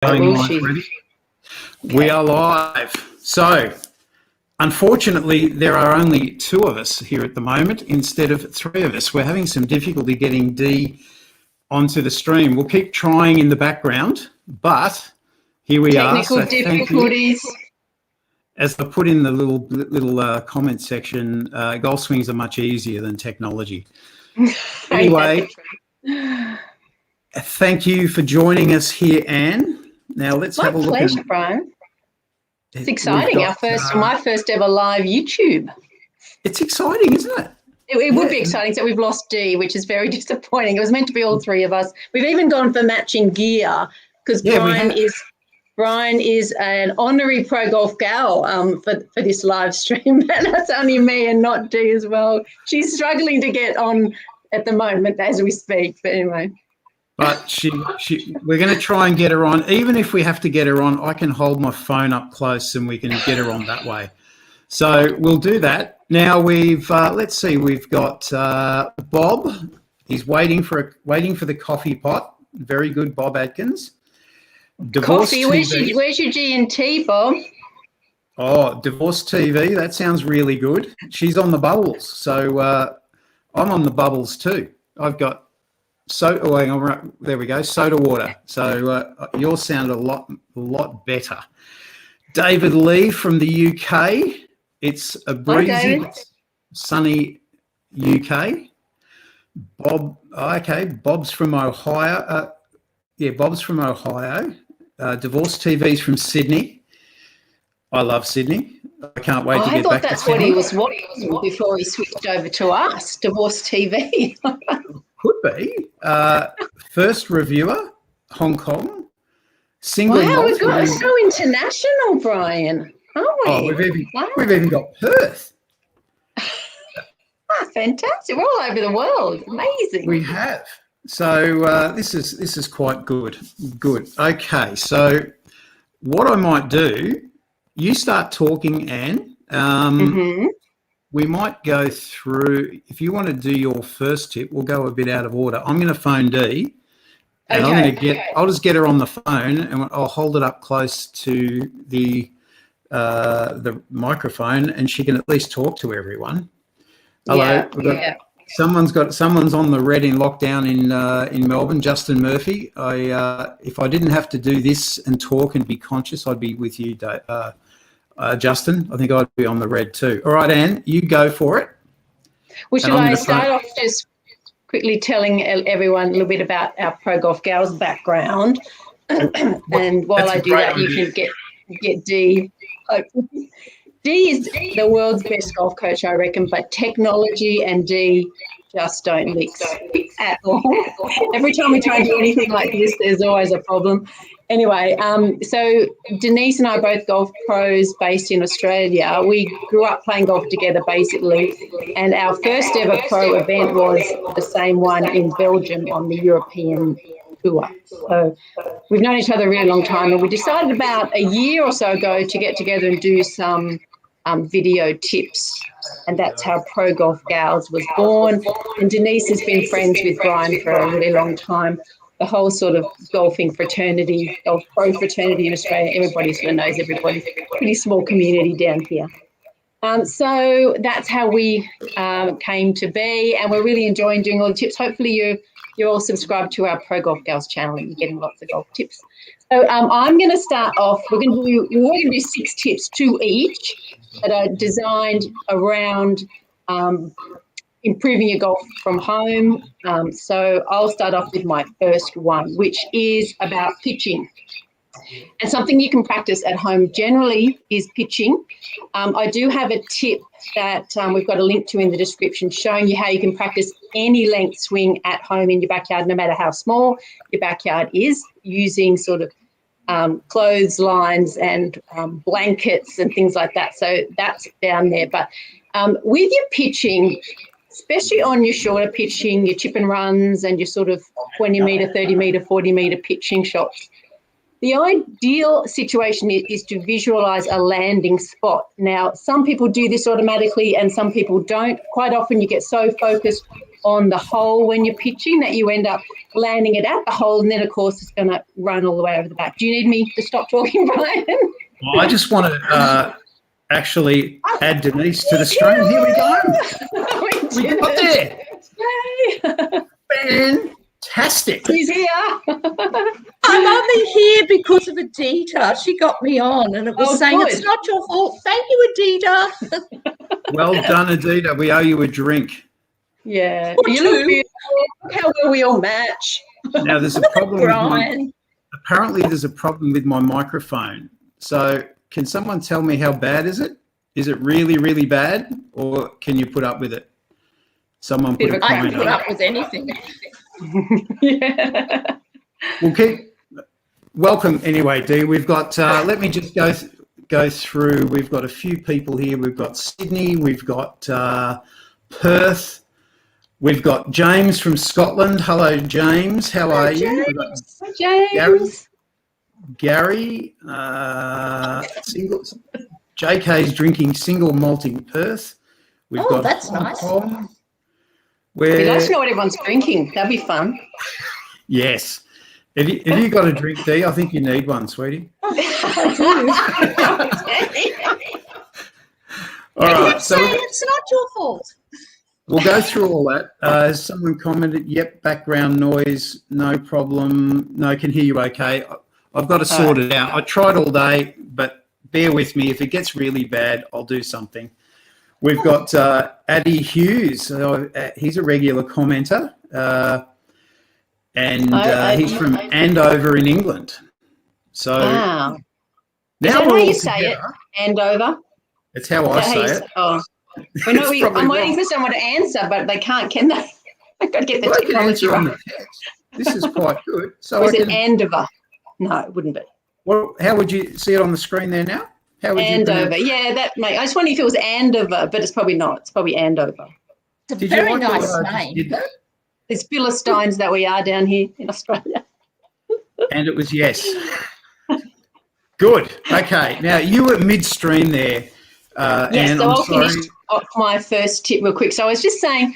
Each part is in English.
Going live, ready? Okay. We are live. So, unfortunately, there are only 2 of us here at the moment instead of 3 of us. We're having some difficulty getting Dee onto the stream. We'll keep trying in the background, but here we are. Technical difficulties. As I put in the little comment section, golf swings are much easier than technology. Anyway, thank you for joining us here, Anne. Now let's have a look. My pleasure, Brian. It's exciting. My first ever live YouTube. It's exciting, isn't it? It would be exciting. So we've lost Dee, which is very disappointing. It was meant to be all 3 of us. We've even gone for matching gear because Brian is an honorary pro golf gal for this live stream, and that's only me and not Dee as well. She's struggling to get on at the moment as we speak. But anyway. But we're going to try and get her on. Even if we have to get her on, I can hold my phone up close and we can get her on that way. So we'll do that. Now let's see, we've got Bob. He's waiting for the coffee pot. Very good, Bob Adkins. Divorce coffee. TV. Where's your G&T, Bob? Oh, Divorce TV. That sounds really good. She's on the bubbles, so I'm on the bubbles too. I've got. There we go, soda water. So yours sound a lot better. David Lee from the UK. It's a breezy, sunny UK. Bob, okay, Bob's from Ohio. Bob's from Ohio. Divorce TV's from Sydney. I love Sydney. I can't wait to get back to Sydney. I thought that's what he was watching before he switched over to us, Divorce TV. Could be. First reviewer, Hong Kong. Single wow, we've got so international, Brian, aren't we? Oh, we've even got Perth. Fantastic. We're all over the world. Amazing. We have. So this is quite good. Good. Okay, so what I might do, you start talking, Anne. We might go through, if you want to do your first tip, we'll go a bit out of order. I'm going to phone Dee, and I'll just get her on the phone, and I'll hold it up close to the microphone, and she can at least talk to everyone. Hello. Yeah. Someone's on the red in lockdown in Melbourne, Justin Murphy. If I didn't have to do this and talk and be conscious, I'd be with you, Justin. I think I'd be on the red too. All right, Anne, you go for it. Well, should I start off just quickly telling everyone a little bit about our Pro Golf Gals background? And while I do that, you can get Dee. Dee is the world's best golf coach, I reckon, but technology and Dee just don't mix at all. Every time we try and do anything like this, there's always a problem. Anyway, so Denise and I are both golf pros based in Australia. We grew up playing golf together, basically, and our first ever pro event was the same one in Belgium on the European tour. So we've known each other a really long time, and we decided about a year or so ago to get together and do some video tips, and that's how Pro Golf Gals was born. And Denise has been friends with Brian for a really long time. The whole sort of golfing fraternity, golf pro fraternity in Australia, everybody sort of knows everybody. Pretty small community down here. So that's how we came to be, and we're really enjoying doing all the tips. Hopefully you're all subscribed to our Pro Golf Gals channel and you're getting lots of golf tips. So I'm going to start off. We're going to do 6 tips, 2 each, that are designed around improving your golf from home. So I'll start off with my first one, which is about pitching. And something you can practice at home generally is pitching. I do have a tip that we've got a link to in the description showing you how you can practice any length swing at home in your backyard, no matter how small your backyard is, using sort of clotheslines and blankets and things like that. So that's down there. But with your pitching, especially on your shorter pitching, your chip and runs and your sort of 20 metre, 30 metre, 40 metre pitching shots, the ideal situation is to visualise a landing spot. Now, some people do this automatically and some people don't. Quite often you get so focused on the hole when you're pitching that you end up landing it at the hole, and then, of course, it's going to run all the way over the back. Do you need me to stop talking, Brian? Well, I just want to actually add Denise to the stream. Here we go. We got there. Yay. Fantastic. He's here. I'm only here because of Adita. She got me on, and it was saying, good. It's not your fault. Thank you, Adita. Well done, Adita. We owe you a drink. Yeah. Or You look two. beautiful. Look how well we all match. Now, there's a problem with Brian. apparently there's a problem with my microphone. So can someone tell me how bad is it? Is it really, really bad, or can you put up with it? Someone put a I can comment put on up with anything. Yeah. We'll keep. Welcome anyway, Dee. We've got. Let me just go through. We've got a few people here. We've got Sydney. We've got Perth. We've got James from Scotland. Hello, James. How are you? We've got James. Gary. Singles. JK's drinking single malting Perth. We've got That's Hong nice. Kong. It'd be nice to know what everyone's drinking. That'd be fun. Yes. Have you got a drink, Dee? I think you need one, sweetie. All right. So It's not your fault. we'll go through all that. Someone commented, yep, background noise, no problem. No, can hear you okay. I've got to sort it out. I tried all day, but bear with me. If it gets really bad, I'll do something. We've got Addy Hughes. He's a regular commenter, and he's from Andover in England. So Wow. Is now that we're how all you say it? together. Andover? It's how I say it. Oh. Well, no, It's probably I'm waiting wrong. for someone to answer, but they can't, can they? I've got to get the Well, I can technology answer on right. the text. This is quite good. So Or is I it can, Andover? No, it wouldn't be. well, how would you see it on the screen there now? How would you Andover. pronounce- Yeah, that mate. I was wondering if it was Andover, but it's probably not. It's probably Andover. It's a Did you very like the way nice I just name. did that? It's Philistines that we are down here in Australia. And it was yes. Good. Okay. Now you were midstream there, Yes, and so I'm I'll sorry. finish off my first tip real quick. So I was just saying,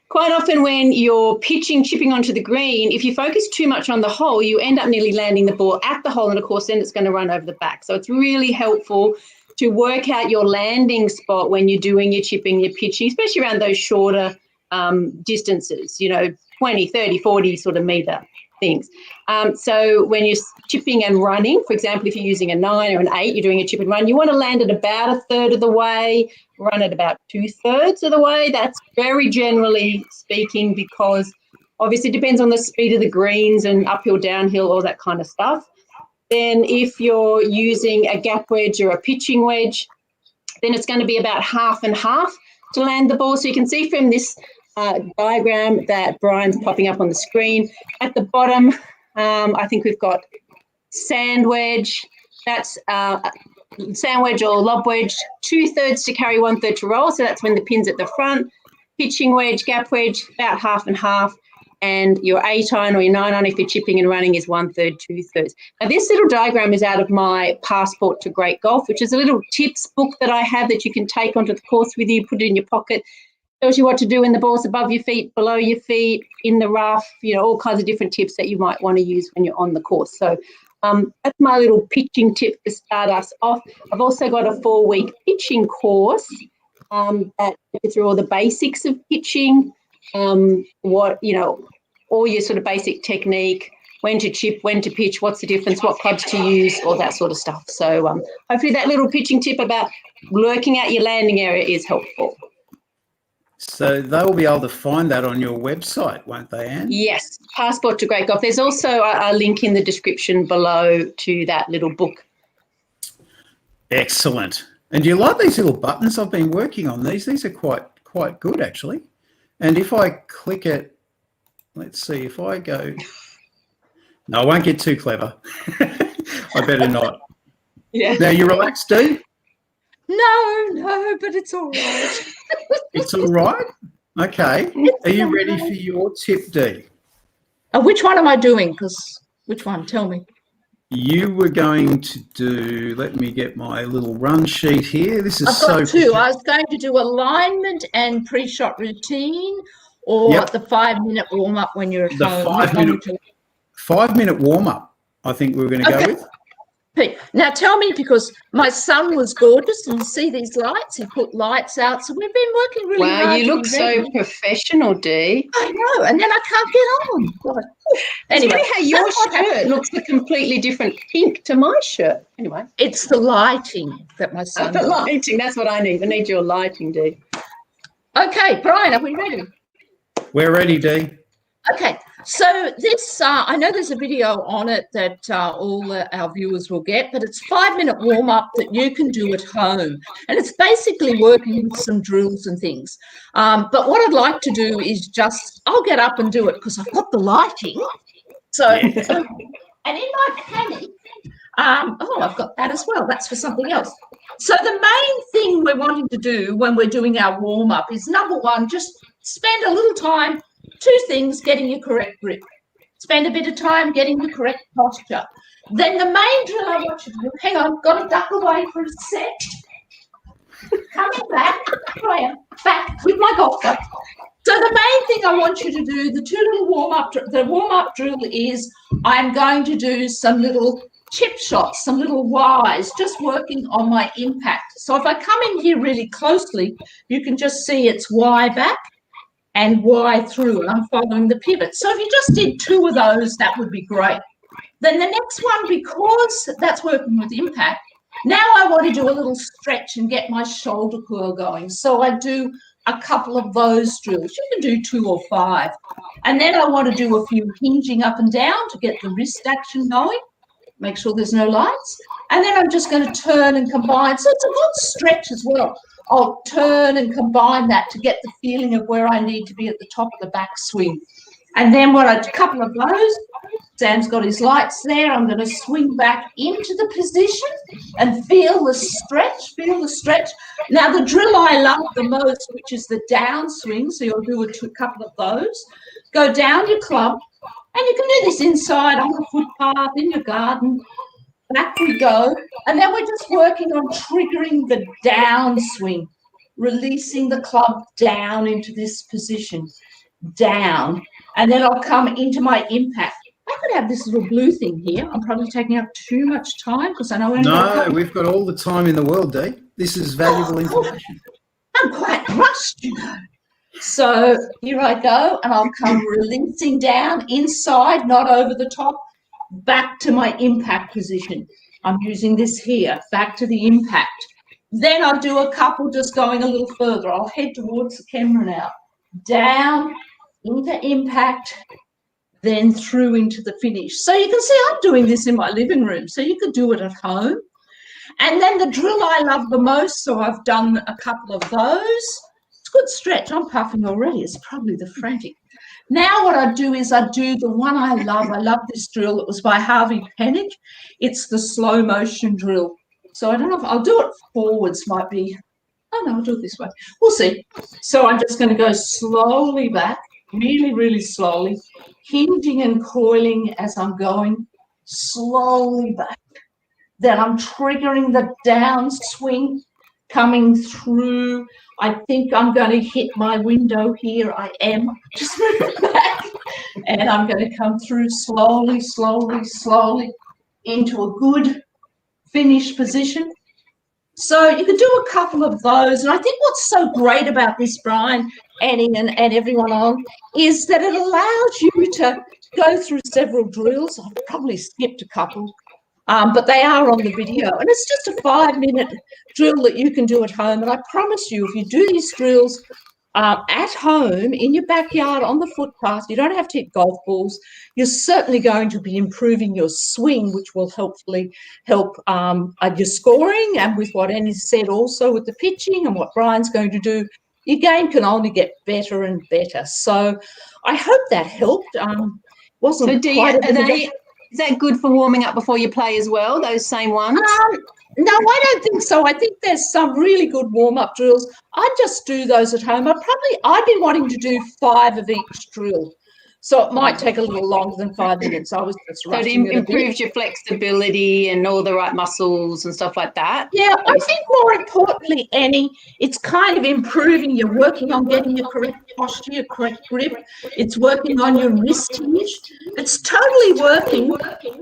quite often when you're pitching, chipping onto the green, if you focus too much on the hole, you end up nearly landing the ball at the hole, and of course then it's going to run over the back. So it's really helpful to work out your landing spot when you're doing your chipping, your pitching, especially around those shorter distances, 20, 30, 40 sort of metre things. So when you're chipping and running, for example, if you're using a 9 or an 8, you're doing a chip and run, you want to land it about a third of the way, run it about 2/3 of the way. That's very generally speaking, because obviously it depends on the speed of the greens and uphill, downhill, all that kind of stuff. Then if you're using a gap wedge or a pitching wedge, then it's going to be about half and half to land the ball. So you can see from this diagram that Brian's popping up on the screen. At the bottom, I think we've got sand wedge. That's sand wedge or lob wedge, 2/3 to carry, 1/3 to roll. So that's when the pin's at the front. Pitching wedge, gap wedge, about half and half. And your 8-iron or your 9-iron, if you're chipping and running, is 1/3, 2/3. Now, this little diagram is out of my Passport to Great Golf, which is a little tips book that I have that you can take onto the course with you, put it in your pocket. Tells you what to do when the ball's above your feet, below your feet, in the rough, all kinds of different tips that you might want to use when you're on the course. So that's my little pitching tip to start us off. I've also got a 4-week pitching course that goes through all the basics of pitching, all your sort of basic technique, when to chip, when to pitch, what's the difference, what clubs to use, all that sort of stuff. So hopefully that little pitching tip about working out your landing area is helpful. So they'll be able to find that on your website, won't they, Anne? Yes, Passport to Great Golf. There's also a link in the description below to that little book. Excellent. And do you like these little buttons? I've been working on these. These are quite good, actually. And if I click it, let's see, if I go... No, I won't get too clever. I better not. Yeah. Now, you relaxed, Dee? No, but it's all right. It's all right? Okay. Are you ready for your tip, Dee? Which one am I doing? Which one? Tell me. You were going to do, let me get my little run sheet here. This is I've got so two. I was going to do alignment and pre-shot routine, or Yep. the 5-minute warm-up when you're at The home? 5-minute warm-up, I think we were going to go with. Pete, now tell me, because my son was gorgeous, and you see these lights, he put lights out, so we've been working really hard. Wow, you look so professional, Dee. I know, and then I can't get on. God. Anyway, it's funny how your shirt looks a completely different pink to my shirt. Anyway, it's the lighting that my son the lighting, that's what I need. I need your lighting, Dee. Okay, Brian, are we ready? We're ready, Dee. Okay, so this, I know there's a video on it that all our viewers will get, but it's 5-minute warm-up that you can do at home. And it's basically working with some drills and things. But what I'd like to do is just, I'll get up and do it because I've got the lighting. So, and in my panic, I've got that as well. That's for something else. So the main thing we're wanting to do when we're doing our warm-up is, number one, just spend a little time. 2 things: getting your correct grip. Spend a bit of time getting the correct posture. Then the main drill I want you to do, hang on, got to duck away for a sec. Coming back, here I am, back with my golf club. So the main thing I want you to do, the 2 little warm-up drill is, I'm going to do some little chip shots, some little Ys, just working on my impact. So if I come in here really closely, you can just see it's Y back and Y through, and I'm following the pivot. So if you just did 2 of those, that would be great. Then the next one, because that's working with impact, now I want to do a little stretch and get my shoulder curl going. So I do a couple of those drills. You can do 2 or 5. And then I want to do a few hinging up and down to get the wrist action going. Make sure there's no lights. And then I'm just going to turn and combine. So it's a good stretch as well. I'll turn and combine that to get the feeling of where I need to be at the top of the backswing. And then when I do a couple of those, Sam's got his lights there. I'm going to swing back into the position and feel the stretch, Now, the drill I love the most, which is the downswing, so you'll do a couple of those. Go down your club, and you can do this inside on the footpath, in your garden. Back we go, and then we're just working on triggering the downswing, releasing the club down into this position, down, and then I'll come into my impact. I could have this little blue thing here. I'm probably taking up too much time because I know. No, we've got all the time in the world, Dee. This is valuable information. I'm quite rushed, you know. So here I go, and I'll come releasing down inside, not over the top. Back to my impact position. I'm using this here, back to the impact. Then I'll do a couple just going a little further. I'll head towards the camera now. Down, into impact, then through into the finish. So you can see I'm doing this in my living room, so you could do it at home. And then the drill I love the most, so I've done a couple of those. It's a good stretch. I'm puffing already. It's probably the frantic. Now what I do is I do the one I love. I love this drill. It was by Harvey Penick. It's the slow motion drill. So I don't know if I'll do it forwards, might be. Oh, no, I'll do it this way. We'll see. So I'm just going to go slowly back, really, really slowly, hinging and coiling as I'm going slowly back. Then I'm triggering the downswing, coming through. I think I'm going to hit my window here. I am. Just move back. And I'm going to come through slowly, slowly, slowly into a good finish position. So you could do a couple of those. And I think what's so great about this, Brian, Annie, and everyone on, is that it allows you to go through several drills. I've probably skipped a couple. But they are on the video, and it's just a 5-minute drill that you can do at home. And I promise you, if you do these drills at home, in your backyard, on the footpath, you don't have to hit golf balls. You're certainly going to be improving your swing, which will hopefully help your scoring. And with what Annie said also with the pitching and what Brian's going to do, your game can only get better and better. So I hope that helped. Wasn't so quite is that good for warming up before you play as well, those same ones? No, I don't think so. I think there's some really good warm-up drills. I just do those at home. I've been wanting to do 5 of each drill. So it might take a little longer than 5 minutes. I was just rushing it. So it improves your flexibility and all the right muscles and stuff like that? Yeah, I think more importantly, Annie, it's kind of improving. You're working on getting your correct posture, your correct grip. It's working on your wrist hinge. It's totally working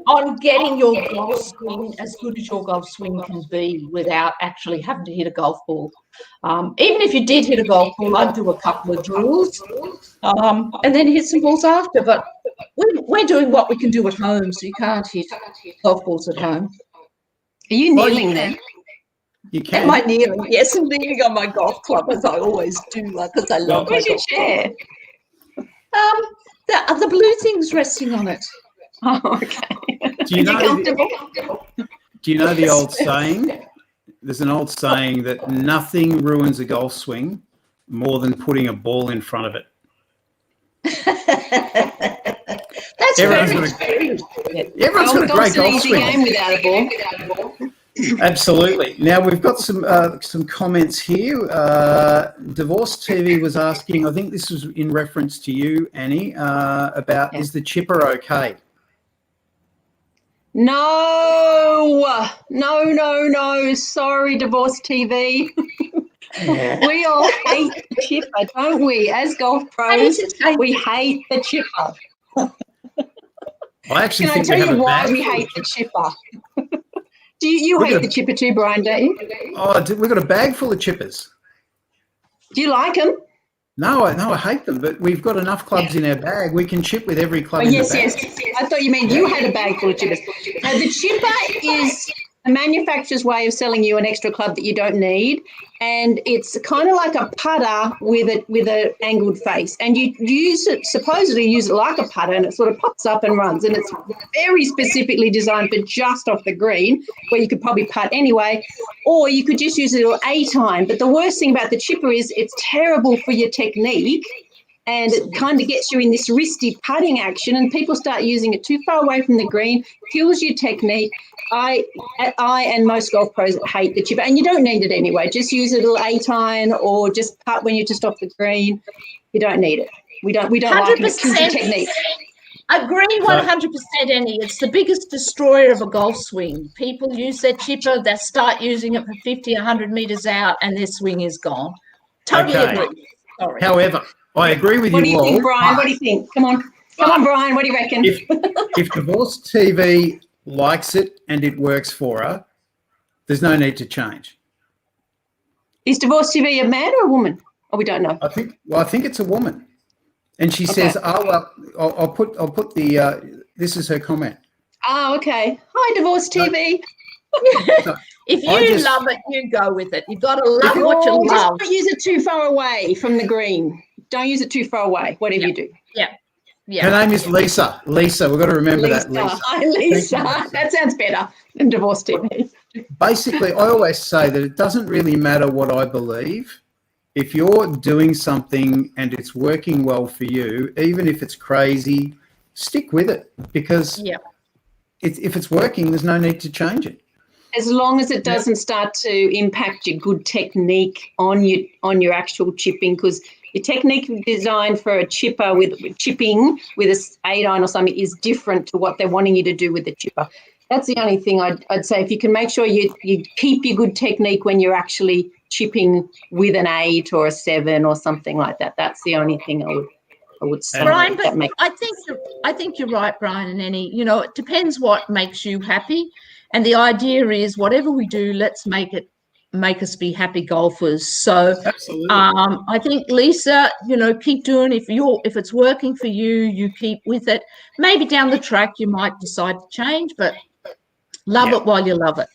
on getting your golf swing as good as your golf swing can be without actually having to hit a golf ball. Even if you did hit a golf ball, I'd do a couple of drills and then hit some balls after. But we're doing what we can do at home, so you can't hit golf balls at home. Are you kneeling there? You can. Am I kneeling? Yes, I'm kneeling on my golf club, as I always do, because I love Where's your chair? the blue thing's resting on it. Oh, okay. Do you know comfortable? Do you know the old saying? There's an old saying that nothing ruins a golf swing more than putting a ball in front of it. That's Everyone's very got a great golf swing. Game without a ball. Absolutely. Now we've got some comments here. Divorce TV was asking, I think this was in reference to you, Annie, about is the chipper okay? No. Sorry, Divorce TV. We all hate the chipper, don't we? As golf pros, we hate the chipper. I actually Can I think tell we have you a why bag. we hate the chipper? Do you hate the chipper too, Brian, don't you? Oh, we've got a bag full of chippers. Do you like them? No, I hate them, but we've got enough clubs in our bag. We can chip with every club in Yes, the bag. yes. I thought you meant you had a bag full of chippers. Now, the chipper is a manufacturer's way of selling you an extra club that you don't need, and it's kind of like a putter with an angled face, and you supposedly use it like a putter, and it sort of pops up and runs, and it's very specifically designed for just off the green, where you could probably putt anyway, or you could just use it a time. But the worst thing about the chipper is it's terrible for your technique, and it kind of gets you in this wristy putting action, and people start using it too far away from the green, kills your technique. I and most golf pros hate the chipper, and you don't need it anyway. Just use a little 8-iron or just putt when you're just off the green. You don't need it. We don't like it. It kills your technique. Agree 100%, Annie. It's the biggest destroyer of a golf swing. People use their chipper, they start using it for 50, 100 metres out, and their swing is gone. Totally agree. Sorry. However, I agree with What do you you all. think, Brian? What do you think? Come on, Brian. What do you reckon? If Divorce TV likes it and it works for her, there's no need to change. Is Divorce TV a man or a woman? Oh, we don't know. I think it's a woman, and she says, "Oh well, I'll put the this is her comment." Oh, okay. Hi, Divorce TV. If you love it, you go with it. You've got to love what you love. Just don't use it too far away from the green. Don't use it too far away, whatever you do. Yeah. Her name is Lisa. Lisa, we've got to remember that. Lisa. Hi, Lisa. That sounds better than Divorce TV. Basically, I always say that it doesn't really matter what I believe. If you're doing something and it's working well for you, even if it's crazy, stick with it, because if it's working, there's no need to change it. As long as it doesn't start to impact your good technique on your actual chipping, because your technique designed for a chipper with chipping with a 8-iron or something is different to what they're wanting you to do with the chipper. That's the only thing I'd say. If you can make sure you keep your good technique when you're actually chipping with an 8 or a 7 or something like that. That's the only thing I would say. Brian, but I think you're right, Brian and Annie. You know, it depends what makes you happy, and the idea is whatever we do, let's make us be happy golfers. So I think, Lisa, you know, keep doing if it's working for you, you keep with it. Maybe down the track you might decide to change, but love it while you love it.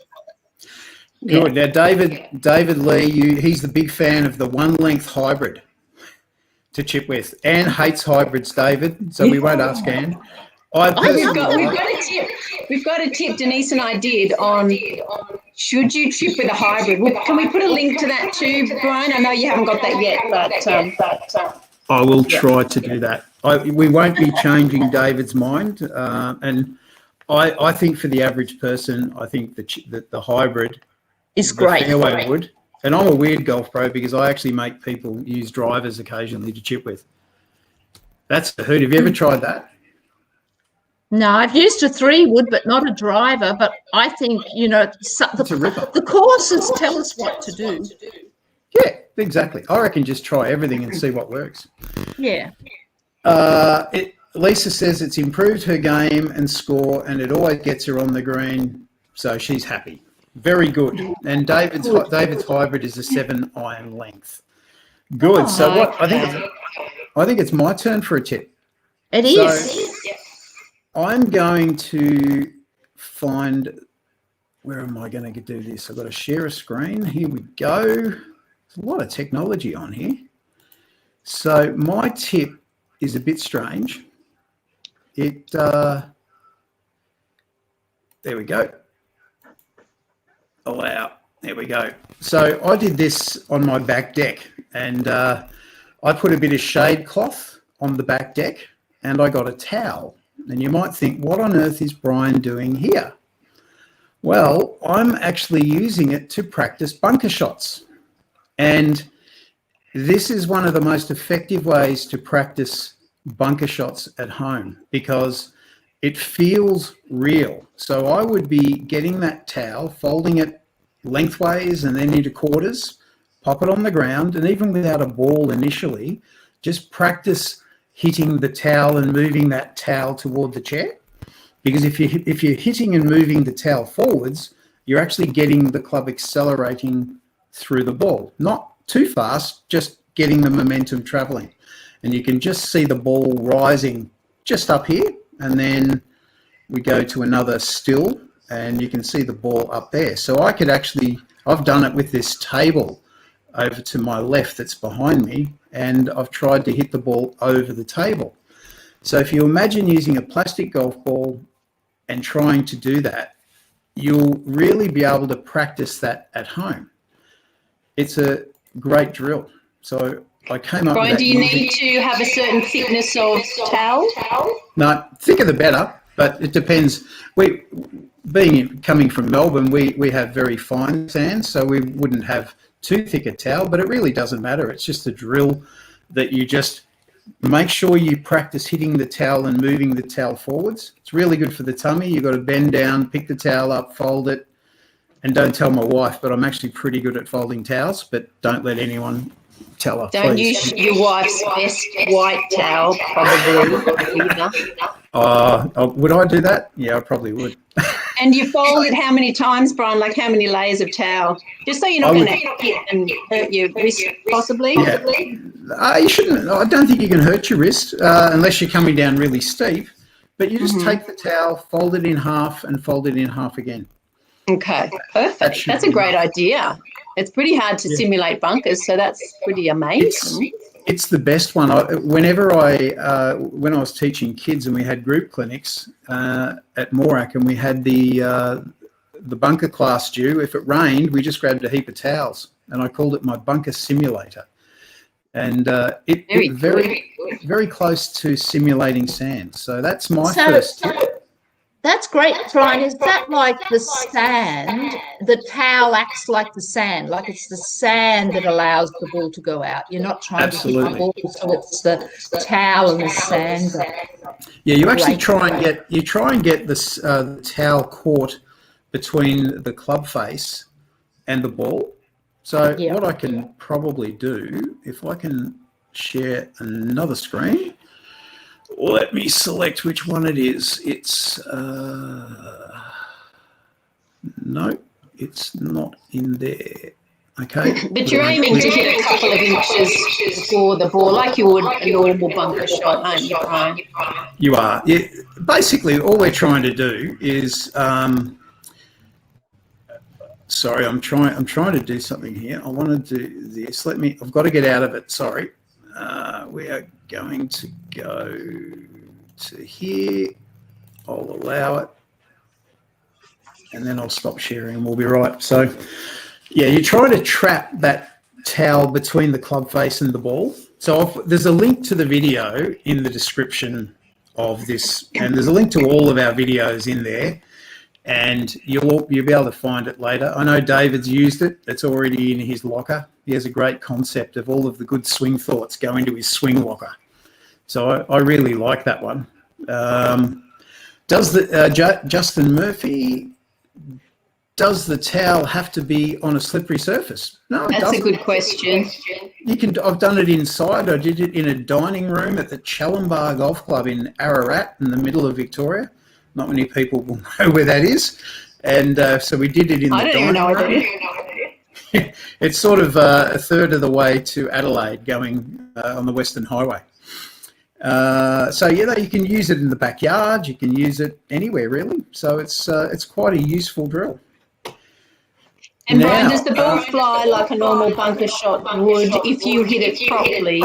Good. Now, David Lee, he's the big fan of the one-length hybrid to chip with. Anne hates hybrids, David, so we won't ask Anne. We've got a tip. We've got a tip Denise and I did on should you chip with a hybrid. Can we put a link to that too, Brian? I know you haven't got that yet, but I will try to do that. We won't be changing David's mind, and I think for the average person, I think that the hybrid is great. Fairway wood, and I'm a weird golf pro because I actually make people use drivers occasionally to chip with. That's a hoot. Have you ever tried that? No, I've used a 3-wood, but not a driver. But I think, you know, the courses tell us what to do. Yeah, exactly. I reckon just try everything and see what works. Yeah. Lisa says it's improved her game and score, and it always gets her on the green, so she's happy. Very good. And David's hybrid is a 7-iron length. Good. Oh, So what? I think it's my turn for a tip. It is. I'm going to find. Where am I going to do this? I've got to share a screen. Here we go. There's a lot of technology on here. So my tip is a bit strange. There we go. Allow. There we go. So I did this on my back deck, and I put a bit of shade cloth on the back deck, and I got a towel. And you might think, what on earth is Brian doing here? Well, I'm actually using it to practice bunker shots. And this is one of the most effective ways to practice bunker shots at home because it feels real. So I would be getting that towel, folding it lengthways and then into quarters, pop it on the ground, and even without a ball initially, just practice hitting the towel and moving that towel toward the chair. Because if you're hitting and moving the towel forwards, you're actually getting the club accelerating through the ball. Not too fast, just getting the momentum traveling. And you can just see the ball rising just up here, and then we go to another still, and you can see the ball up there. So I could actually, I've done it with this table over to my left that's behind me, and I've tried to hit the ball over the table. So if you imagine using a plastic golf ball and trying to do that, you'll really be able to practice that at home. It's a great drill. So I came up with that. Brian, do you need to have a certain thickness of towel? No, thicker the better, but it depends. Coming from Melbourne, we have very fine sand, so we wouldn't have too thick a towel, but it really doesn't matter. It's just a drill that you just make sure you practice hitting the towel and moving the towel forwards. It's really good for the tummy. You've got to bend down, pick the towel up, fold it, and don't tell my wife, but I'm actually pretty good at folding towels, but don't let anyone tell her. Don't please. use your wife's best white towel, probably, either. Would I do that? Yeah, I probably would. And you fold it how many times, Brian? Like how many layers of towel? Just so you're not going to hit and hurt your wrist, possibly. Yeah. You shouldn't. I don't think you can hurt your wrist unless you're coming down really steep. But you just take the towel, fold it in half, and fold it in half again. Okay, perfect. That's a great idea. It's pretty hard to simulate bunkers, so that's pretty amazing. It's the best one. When I was teaching kids and we had group clinics at Morak, and we had the bunker class due, if it rained, we just grabbed a heap of towels, and I called it my bunker simulator. And it very close to simulating sand. So that's my first tip. That's great, Brian. Is that like the sand? The towel acts like the sand, like it's the sand that allows the ball to go out. You're not trying to hit the ball, so it's the towel and the sand. Yeah, you actually try and get the towel caught between the club face and the ball. So what I can probably do, if I can share another screen. Let me select which one it is. It's no, it's not in there. Okay. But you're aiming to hit a couple of inches for the ball, like you would a normal bunker shot, aren't you, Brian? You are. Yeah, basically, all we're trying to do is. Sorry, I'm trying to do something here. I want to do this. I've got to get out of it. Sorry. We are going to go to here. I'll allow it. And then I'll stop sharing and we'll be right. So, yeah, you try to trap that towel between the club face and the ball. So there's a link to the video in the description of this, and there's a link to all of our videos in there. And you'll be able to find it later. I know David's used it. It's already in his locker. He has a great concept of all of the good swing thoughts go into his swing locker. So I really like that one. Justin Murphy, does the towel have to be on a slippery surface? No, it That's doesn't. a good question. You can. I've done it inside. I did it in a dining room at the Challenbar Golf Club in Ararat, in the middle of Victoria. Not many people will know where that is, and so we did it in the dining room. It's sort of a third of the way to Adelaide, going on the Western Highway. So yeah, you can use it in the backyard. You can use it anywhere really. So it's quite a useful drill. And Brian, does the ball fly like a normal bunker shot would if you hit it properly?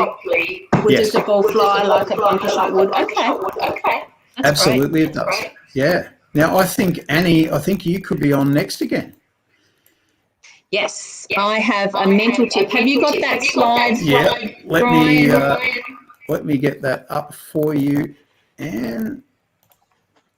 Does the ball fly like a bunker shot would? Okay. That's absolutely great. It does. Yeah. Now I think Annie, you could be on next again. Yes, I have a mental tip. Have you got that slide? Yeah. Let me get that up for you, Anne.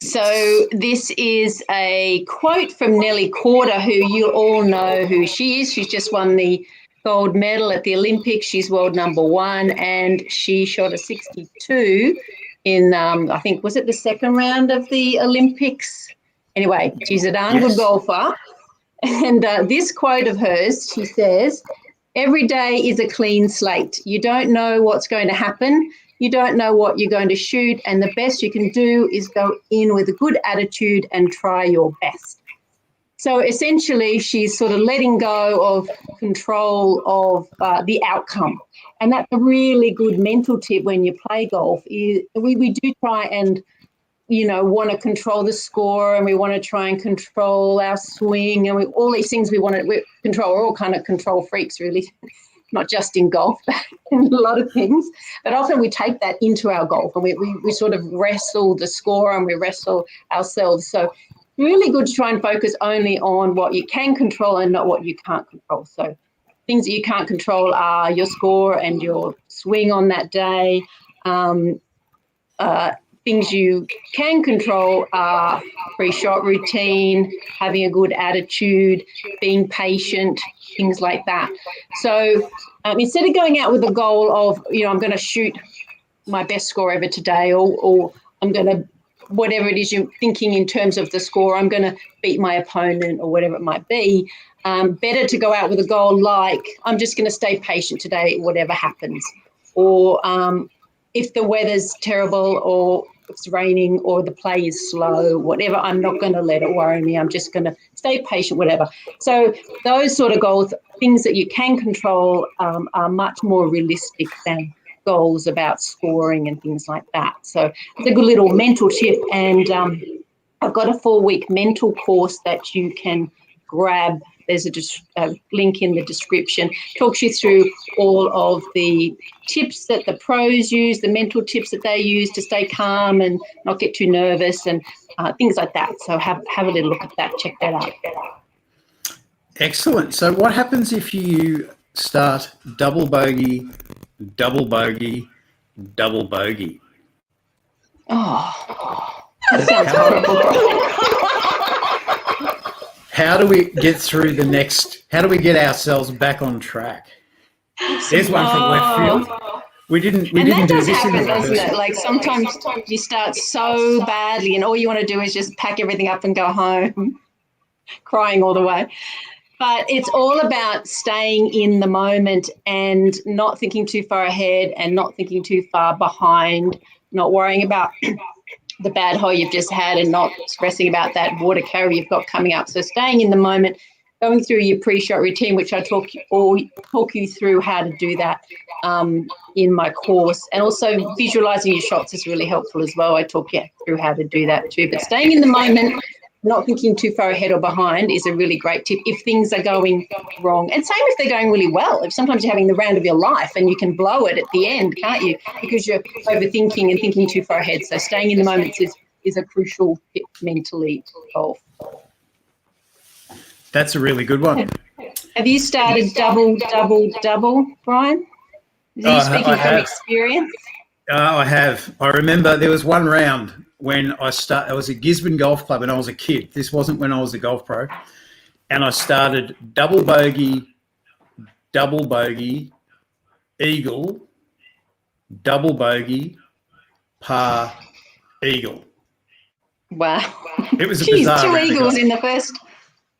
So this is a quote from Nellie Corder, who you all know who she is. She's just won the gold medal at the Olympics. She's world number 1, and she shot a 62 in, I think, was it the second round of the Olympics? Anyway, she's a darn good golfer. And this quote of hers, she says, "Every day is a clean slate. You don't know what's going to happen. You don't know what you're going to shoot, and the best you can do is go in with a good attitude and try your best." So essentially, she's sort of letting go of control of the outcome. And that's a really good mental tip when you play golf. We do try and, want to control the score, and we want to try and control our swing, and all these things we want to control. We're all kind of control freaks, really. Not just in golf, but in a lot of things. But often we take that into our golf, and we sort of wrestle the score and we wrestle ourselves. So really good to try and focus only on what you can control and not what you can't control. So things that you can't control are your score and your swing on that day. Things you can control are pre-shot routine, having a good attitude, being patient, things like that. So instead of going out with the goal of, I'm going to shoot my best score ever today, or I'm going to, whatever it is you're thinking in terms of the score, I'm going to beat my opponent or whatever it might be, better to go out with a goal like, I'm just going to stay patient today, whatever happens. Or if the weather's terrible, or it's raining, or the play is slow, whatever, I'm not going to let it worry me. I'm just going to stay patient, whatever. So those sort of goals, things that you can control, are much more realistic than goals about scoring and things like that. So it's a good little mental tip. And I've got a 4-week mental course that you can grab. There's a link in the description. Talks you through all of the tips that the pros use, the mental tips that they use to stay calm and not get too nervous, and things like that. So have a little look at that. Check that out. Excellent. So what happens if you start double bogey, double bogey, double bogey? Oh, that sounds horrible. How do we get through the next? How do we get ourselves back on track? There's one from left field. We didn't do this in the doesn't it? Like sometimes you start so badly, and all you want to do is just pack everything up and go home, crying all the way. But it's all about staying in the moment and not thinking too far ahead and not thinking too far behind, not worrying about the bad hole you've just had and not stressing about that water carry you've got coming up. So staying in the moment, going through your pre-shot routine, which I talk you through how to do that in my course. And also visualizing your shots is really helpful as well. I talk you through how to do that too. But staying in the moment, not thinking too far ahead or behind is a really great tip if things are going wrong. And same if they're going really well. If sometimes you're having the round of your life and you can blow it at the end, can't you? Because you're overthinking and thinking too far ahead. So staying in the moment is a crucial tip mentally to golf. That's a really good one. Have you started double, Brian? Are you speaking from experience? I have. I remember there was one round when I was at Gisborne Golf Club and I was a kid. This wasn't when I was a golf pro. And I started double bogey, eagle, double bogey, par, eagle. Wow. It was a bizarre two eagles in the first.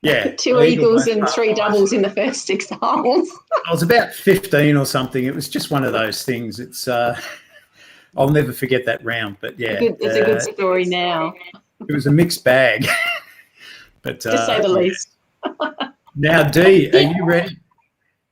Yeah. 2 eagles and 3 doubles in the first 6 holes. I was about 15 or something. It was just one of those things. It's I'll never forget that round. But yeah, It's a good story now. It was a mixed bag. But to say the least. Now, Dee, are you ready?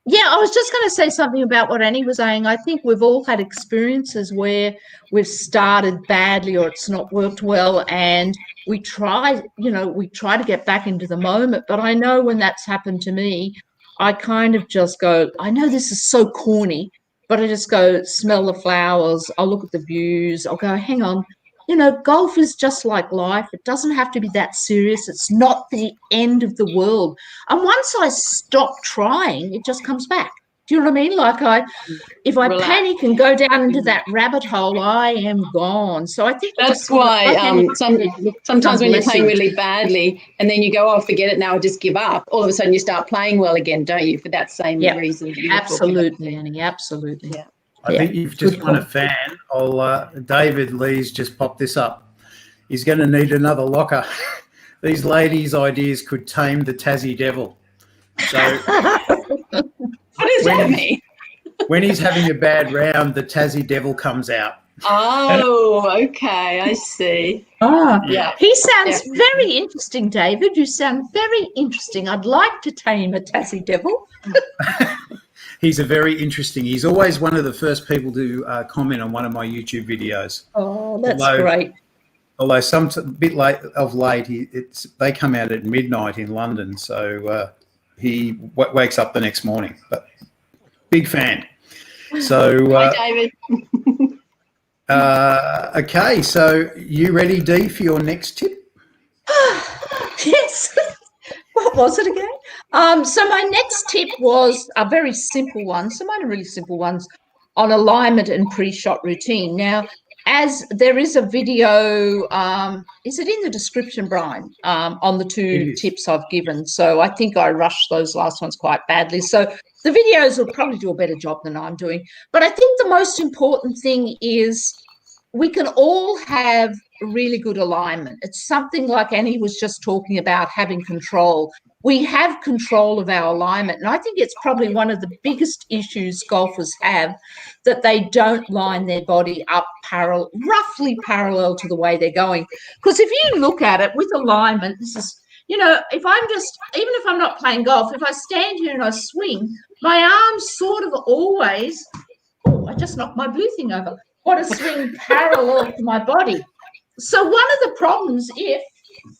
Yeah, I was just going to say something about what Annie was saying. I think we've all had experiences where we've started badly or it's not worked well, and we try to get back into the moment. But I know when that's happened to me, I kind of just go, I know this is so corny, but I just go smell the flowers. I'll look at the views. I'll go, hang on. Golf is just like life. It doesn't have to be that serious. It's not the end of the world. And once I stop trying, it just comes back. Do you know what I mean? Like if I panic and go down into that rabbit hole, I am gone. So I think that's why sometimes when you're playing really badly and then you go, oh, forget it now, I just give up. All of a sudden you start playing well again, don't you? For that same reason. Absolutely, Annie. Absolutely. Yeah. I think you've just won a fan. David Lee's just popped this up. He's going to need another locker. These ladies' ideas could tame the Tassie Devil. So, what does that mean? When he's having a bad round, the Tassie Devil comes out. Oh, okay, I see. Yeah. He sounds very interesting, David. You sound very interesting. I'd like to tame a Tassie Devil. He's he's always one of the first people to comment on one of my YouTube videos. Oh, that's great. Although a bit late they come out at midnight in London, so he wakes up the next morning. But big fan. So, hi, David. Okay, so you ready, Dee, for your next tip? Yes. What was it again? So my next tip was a very simple one. So mine are really simple ones on alignment and pre-shot routine. Now, as there is a video, is it in the description, Brian, on the 2 tips I've given? So I think I rushed those last ones quite badly. So the videos will probably do a better job than I'm doing. But I think the most important thing is we can all have really good alignment. It's something like Annie was just talking about, having control. We have control of our alignment. And I think it's probably one of the biggest issues golfers have, that they don't line their body up roughly parallel to the way they're going. Because if you look at it with alignment, this is, if I'm just, even if I'm not playing golf, if I stand here and I swing, my arms sort of always, I just knocked my blue thing over, want to swing parallel to my body. So one of the problems, if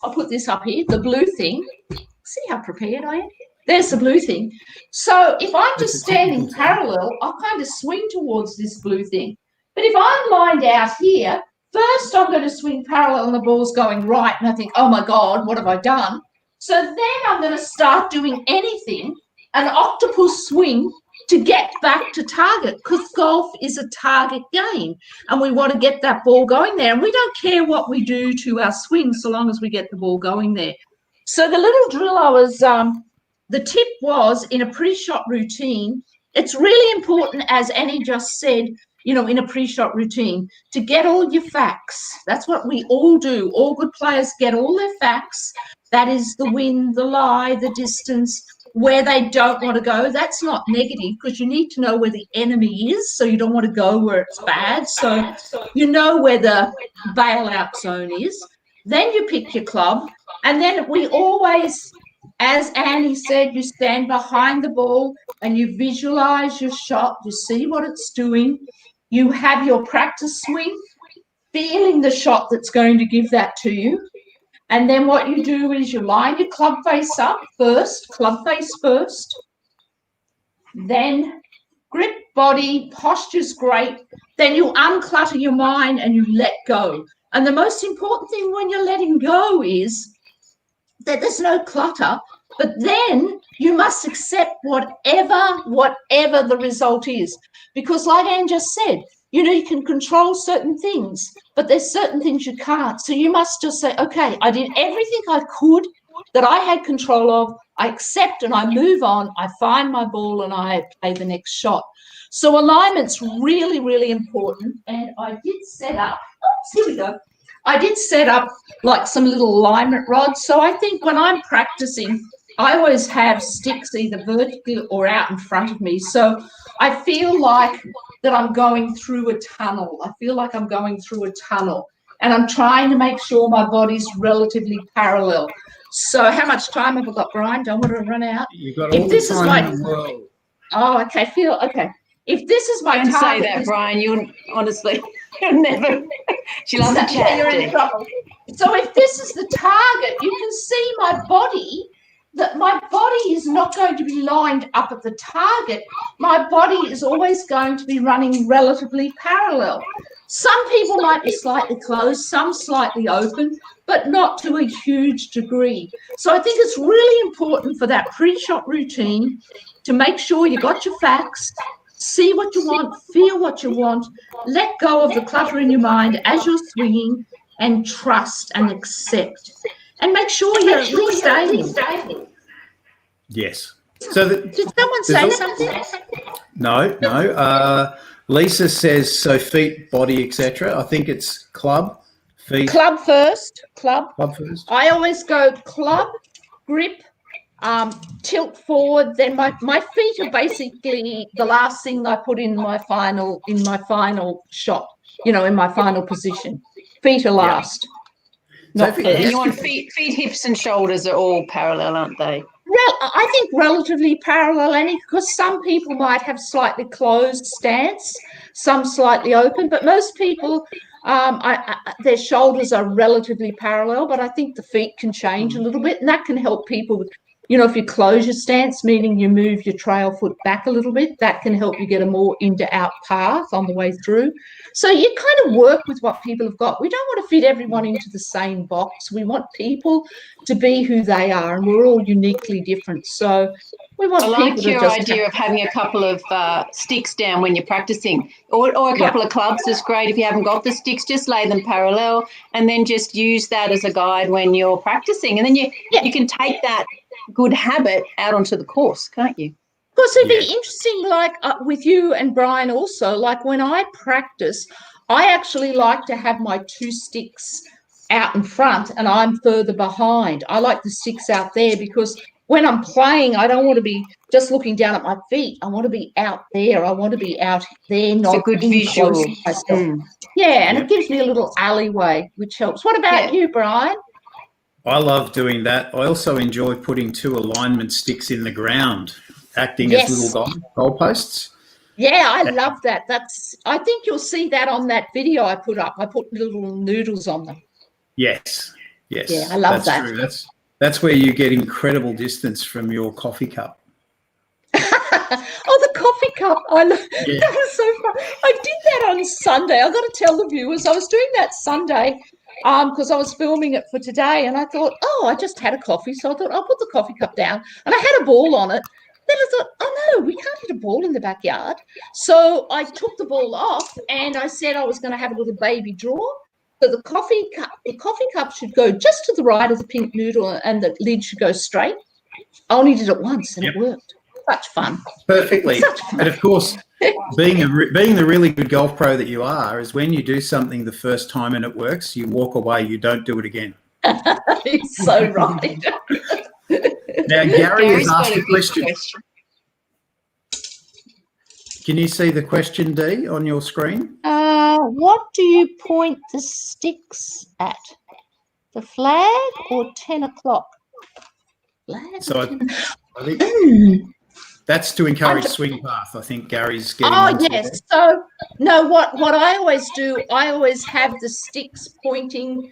I'll put this up here, the blue thing, see how prepared I am? There's the blue thing. So if I'm just standing parallel, I'll kind of swing towards this blue thing. But if I'm lined out here, first I'm going to swing parallel and the ball's going right, and I think, oh my God, what have I done? So then I'm going to start doing anything, an octopus swing, to get back to target, because golf is a target game and we want to get that ball going there. And we don't care what we do to our swing so long as we get the ball going there. So the little drill the tip was, in a pre-shot routine, it's really important, as Annie just said, in a pre-shot routine, to get all your facts. That's what we all do. All good players get all their facts. That is the wind, the lie, the distance, where they don't want to go. That's not negative, because you need to know where the enemy is, so you don't want to go where it's bad. So you know where the bailout zone is. Then you pick your club, and then we always, as Annie said, you stand behind the ball and you visualize your shot. You see what it's doing. You have your practice swing, feeling the shot that's going to give that to you. And then what you do is you line your club face up first, club face first. Then grip, body, posture's great. Then you unclutter your mind and you let go. And the most important thing when you're letting go is that there's no clutter, but then you must accept whatever the result is. Because like Anne just said, you can control certain things, but there's certain things you can't. So you must just say, okay, I did everything I could that I had control of. I accept and I move on. I find my ball and I play the next shot. So alignment's really, really important. And I did set up, here we go. I did set up like some little alignment rods. So I think when I'm practicing, I always have sticks either vertically or out in front of me. So I feel like that I'm going through a tunnel. I feel like I'm going through a tunnel, and I'm trying to make sure my body's relatively parallel. So how much time have I got, Brian? Don't want to run out. You've got all the time in the world. Oh, okay. Okay. If this is my Don't target, say that, Brian. You'll honestly, you'll never. She loves to chat. You're in trouble. So if this is the target, you can see my body. That my body is not going to be lined up at the target. My body is always going to be running relatively parallel. Some people might be slightly closed, some slightly open, but not to a huge degree. So I think it's really important for that pre-shot routine to make sure you got your facts, see what you want, feel what you want, let go of the clutter in your mind as you're swinging, and trust and accept. And make sure you're at least aiming. Yes. So did someone say something? No. Lisa says so feet, body, etc. I think it's club, feet. Club first. Club first. I always go club, grip, tilt forward. Then my feet are basically the last thing I put in my final shot. In my final position. Feet are last. Not first. And you want feet, hips, and shoulders are all parallel, aren't they? I think relatively parallel, Annie, because some people might have slightly closed stance, some slightly open, but most people, their shoulders are relatively parallel, but I think the feet can change a little bit, and that can help people with, if you close your stance, meaning you move your trail foot back a little bit, that can help you get a more in-to-out path on the way through. So you kind of work with what people have got. We don't want to fit everyone into the same box. We want people to be who they are, and we're all uniquely different. So we want people to just... I like your idea of having a couple of sticks down when you're practicing, or a couple of clubs is great. If you haven't got the sticks, just lay them parallel and then just use that as a guide when you're practicing. And then you can take that good habit out onto the course, can't you? Of course, it'd be interesting, like with you and Brian also, like when I practice, I actually like to have my two sticks out in front and I'm further behind. I like the sticks out there because when I'm playing, I don't want to be just looking down at my feet. I want to be out there. I want to be out there, not it's a good visual. Close to myself. Yeah, and it gives me a little alleyway, which helps. What about you, Brian? I love doing that. I also enjoy putting two alignment sticks in the ground, acting as little goalposts. Yeah, I love that. I think you'll see that on that video I put up. I put little noodles on them. Yes. Yeah, I love that. True. That's where you get incredible distance from your coffee cup. Oh, the coffee cup. That was so fun. I did that on Sunday. I've got to tell the viewers, I was doing that Sunday because I was filming it for today, and I thought, I just had a coffee, so I thought I'll put the coffee cup down, and I had a ball on it. Then I thought, oh no, we can't hit a ball in the backyard. So I took the ball off, and I said I was going to have a little baby draw. So the coffee cup should go just to the right of the pink noodle, and the lid should go straight. I only did it once, and it worked. Such fun. Perfectly. And of course, being the really good golf pro that you are, is when you do something the first time and it works, you walk away, you don't do it again. It's so right. Now, Gary has asked a question. Can you see the question, Dee, on your screen? What do you point the sticks at? The flag or 10 o'clock? So I think that's to encourage swing path. I think Gary's getting. Oh, yes. So, no, what I always do, I always have the sticks pointing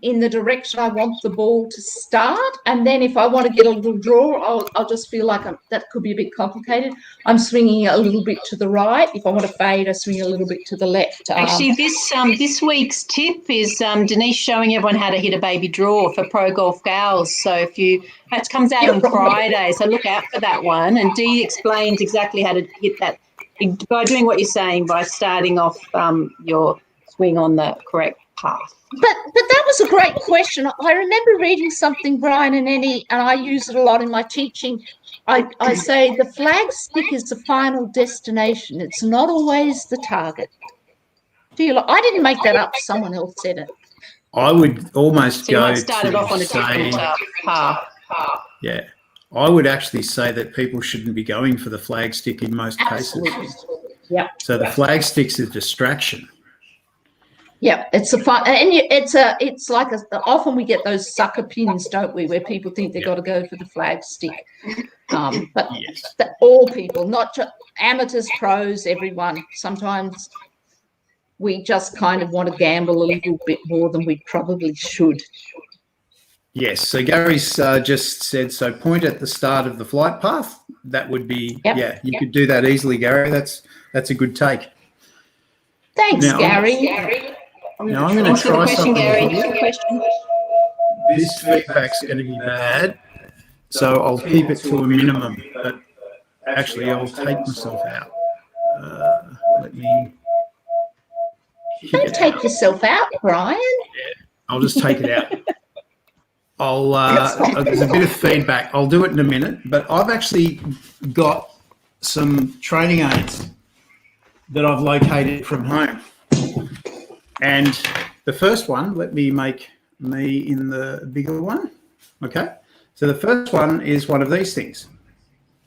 in the direction I want the ball to start. And then if I want to get a little draw, I'll just feel like that could be a bit complicated. I'm swinging a little bit to the right. If I want to fade, I swing a little bit to the left. Actually, this week's tip is Denise showing everyone how to hit a baby draw for ProGolfGals. So that comes out on Friday, so look out for that one. And Dee explains exactly how to hit that by doing what you're saying, by starting off your swing on the correct path. But that was a great question. I remember reading something, Brian and Annie, and I use it a lot in my teaching. I say the flag stick is the final destination. It's not always the target. I didn't make that up. Someone else said it. I would almost so go you started off on a different path. Yeah. I would actually say that people shouldn't be going for the flag stick in most Absolutely. cases. Yep. So the flag stick's a distraction. Yeah, it's a fun, and it's like often we get those sucker pins, don't we, where people think they've got to go for the flag stick. But Yes. all people, not just amateurs, pros, everyone. Sometimes we just kind of want to gamble a little bit more than we probably should. Yes. So Gary's just said, so point at the start of the flight path. That would be, you could do that easily, Gary. That's a good take. Thanks, now, Gary. Now I'm going to try something Gary. here. Question. This feedback's going to be bad, so I'll keep it to a minimum. But actually, I'll take myself out. Let me. Don't take yourself out, Brian. Yeah, I'll just take it out. There's a bit of feedback. I'll do it in a minute, but I've actually got some training aids that I've located from home. And the first one, let me make me in the bigger one. Okay. So the first one is one of these things.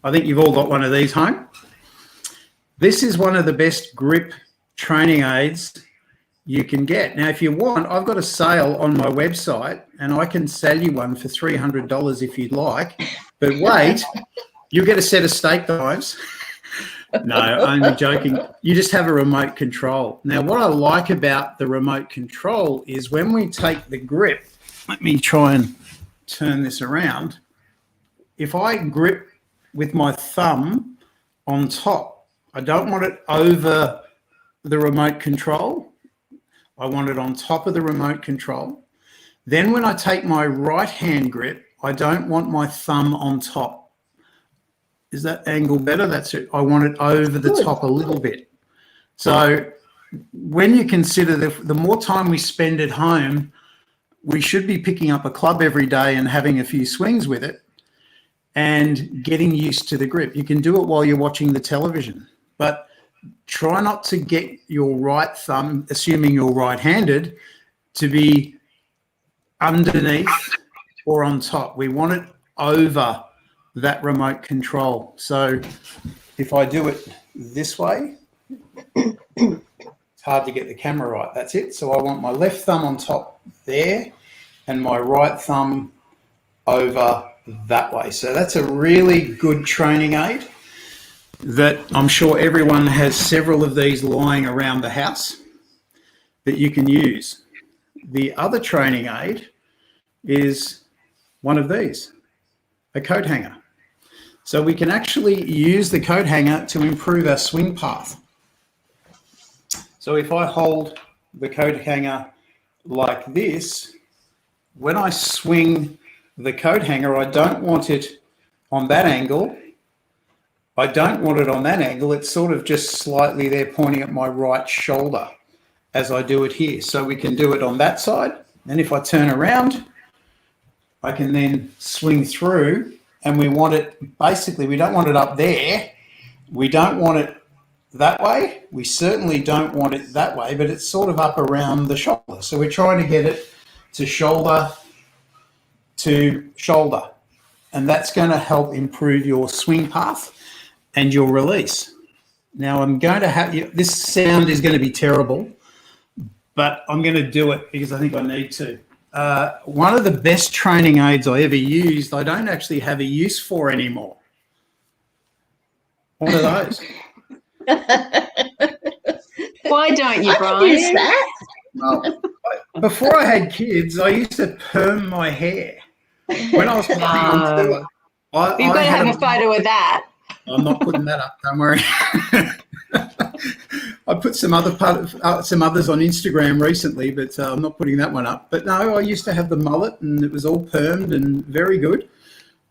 I think you've all got one of these home. This is one of the best grip training aids you can get. Now, if you want, I've got a sale on my website and I can sell you one for $300 if you'd like. But wait, you'll get a set of steak knives. No, only joking. You just have a remote control. Now, what I like about the remote control is when we take the grip, let me try and turn this around. If I grip with my thumb on top, I don't want it over the remote control. I want it on top of the remote control. Then when I take my right hand grip, I don't want my thumb on top. Is that angle better? That's it. I want it over the top a little bit. So when you consider the more time we spend at home, we should be picking up a club every day and having a few swings with it and getting used to the grip. You can do it while you're watching the television, but try not to get your right thumb, assuming you're right-handed, to be underneath or on top. We want it over that remote control. So if I do it this way, it's hard to get the camera right. That's it. So I want my left thumb on top there and my right thumb over that way. So that's a really good training aid that I'm sure everyone has several of these lying around the house that you can use. The other training aid is one of these, a coat hanger. So we can actually use the coat hanger to improve our swing path. So if I hold the coat hanger like this, when I swing the coat hanger, I don't want it on that angle. I don't want it on that angle. It's sort of just slightly there pointing at my right shoulder as I do it here. So we can do it on that side. And if I turn around, I can then swing through. And we want it, basically, we don't want it up there. We don't want it that way. We certainly don't want it that way, but it's sort of up around the shoulder. So we're trying to get it to shoulder to shoulder. And that's going to help improve your swing path and your release. Now I'm going to have you, this sound is going to be terrible, but I'm going to do it because I think I need to. One of the best training aids I ever used, I don't actually have a use for anymore. One of those. Why don't you, I Brian? can use that. Well, before I had kids, I used to perm my hair. When I was playing on tour, You've got to have a photo of that. I'm not putting that up, don't worry. I put some others on Instagram recently, but I'm not putting that one up. But no, I used to have the mullet and it was all permed and very good.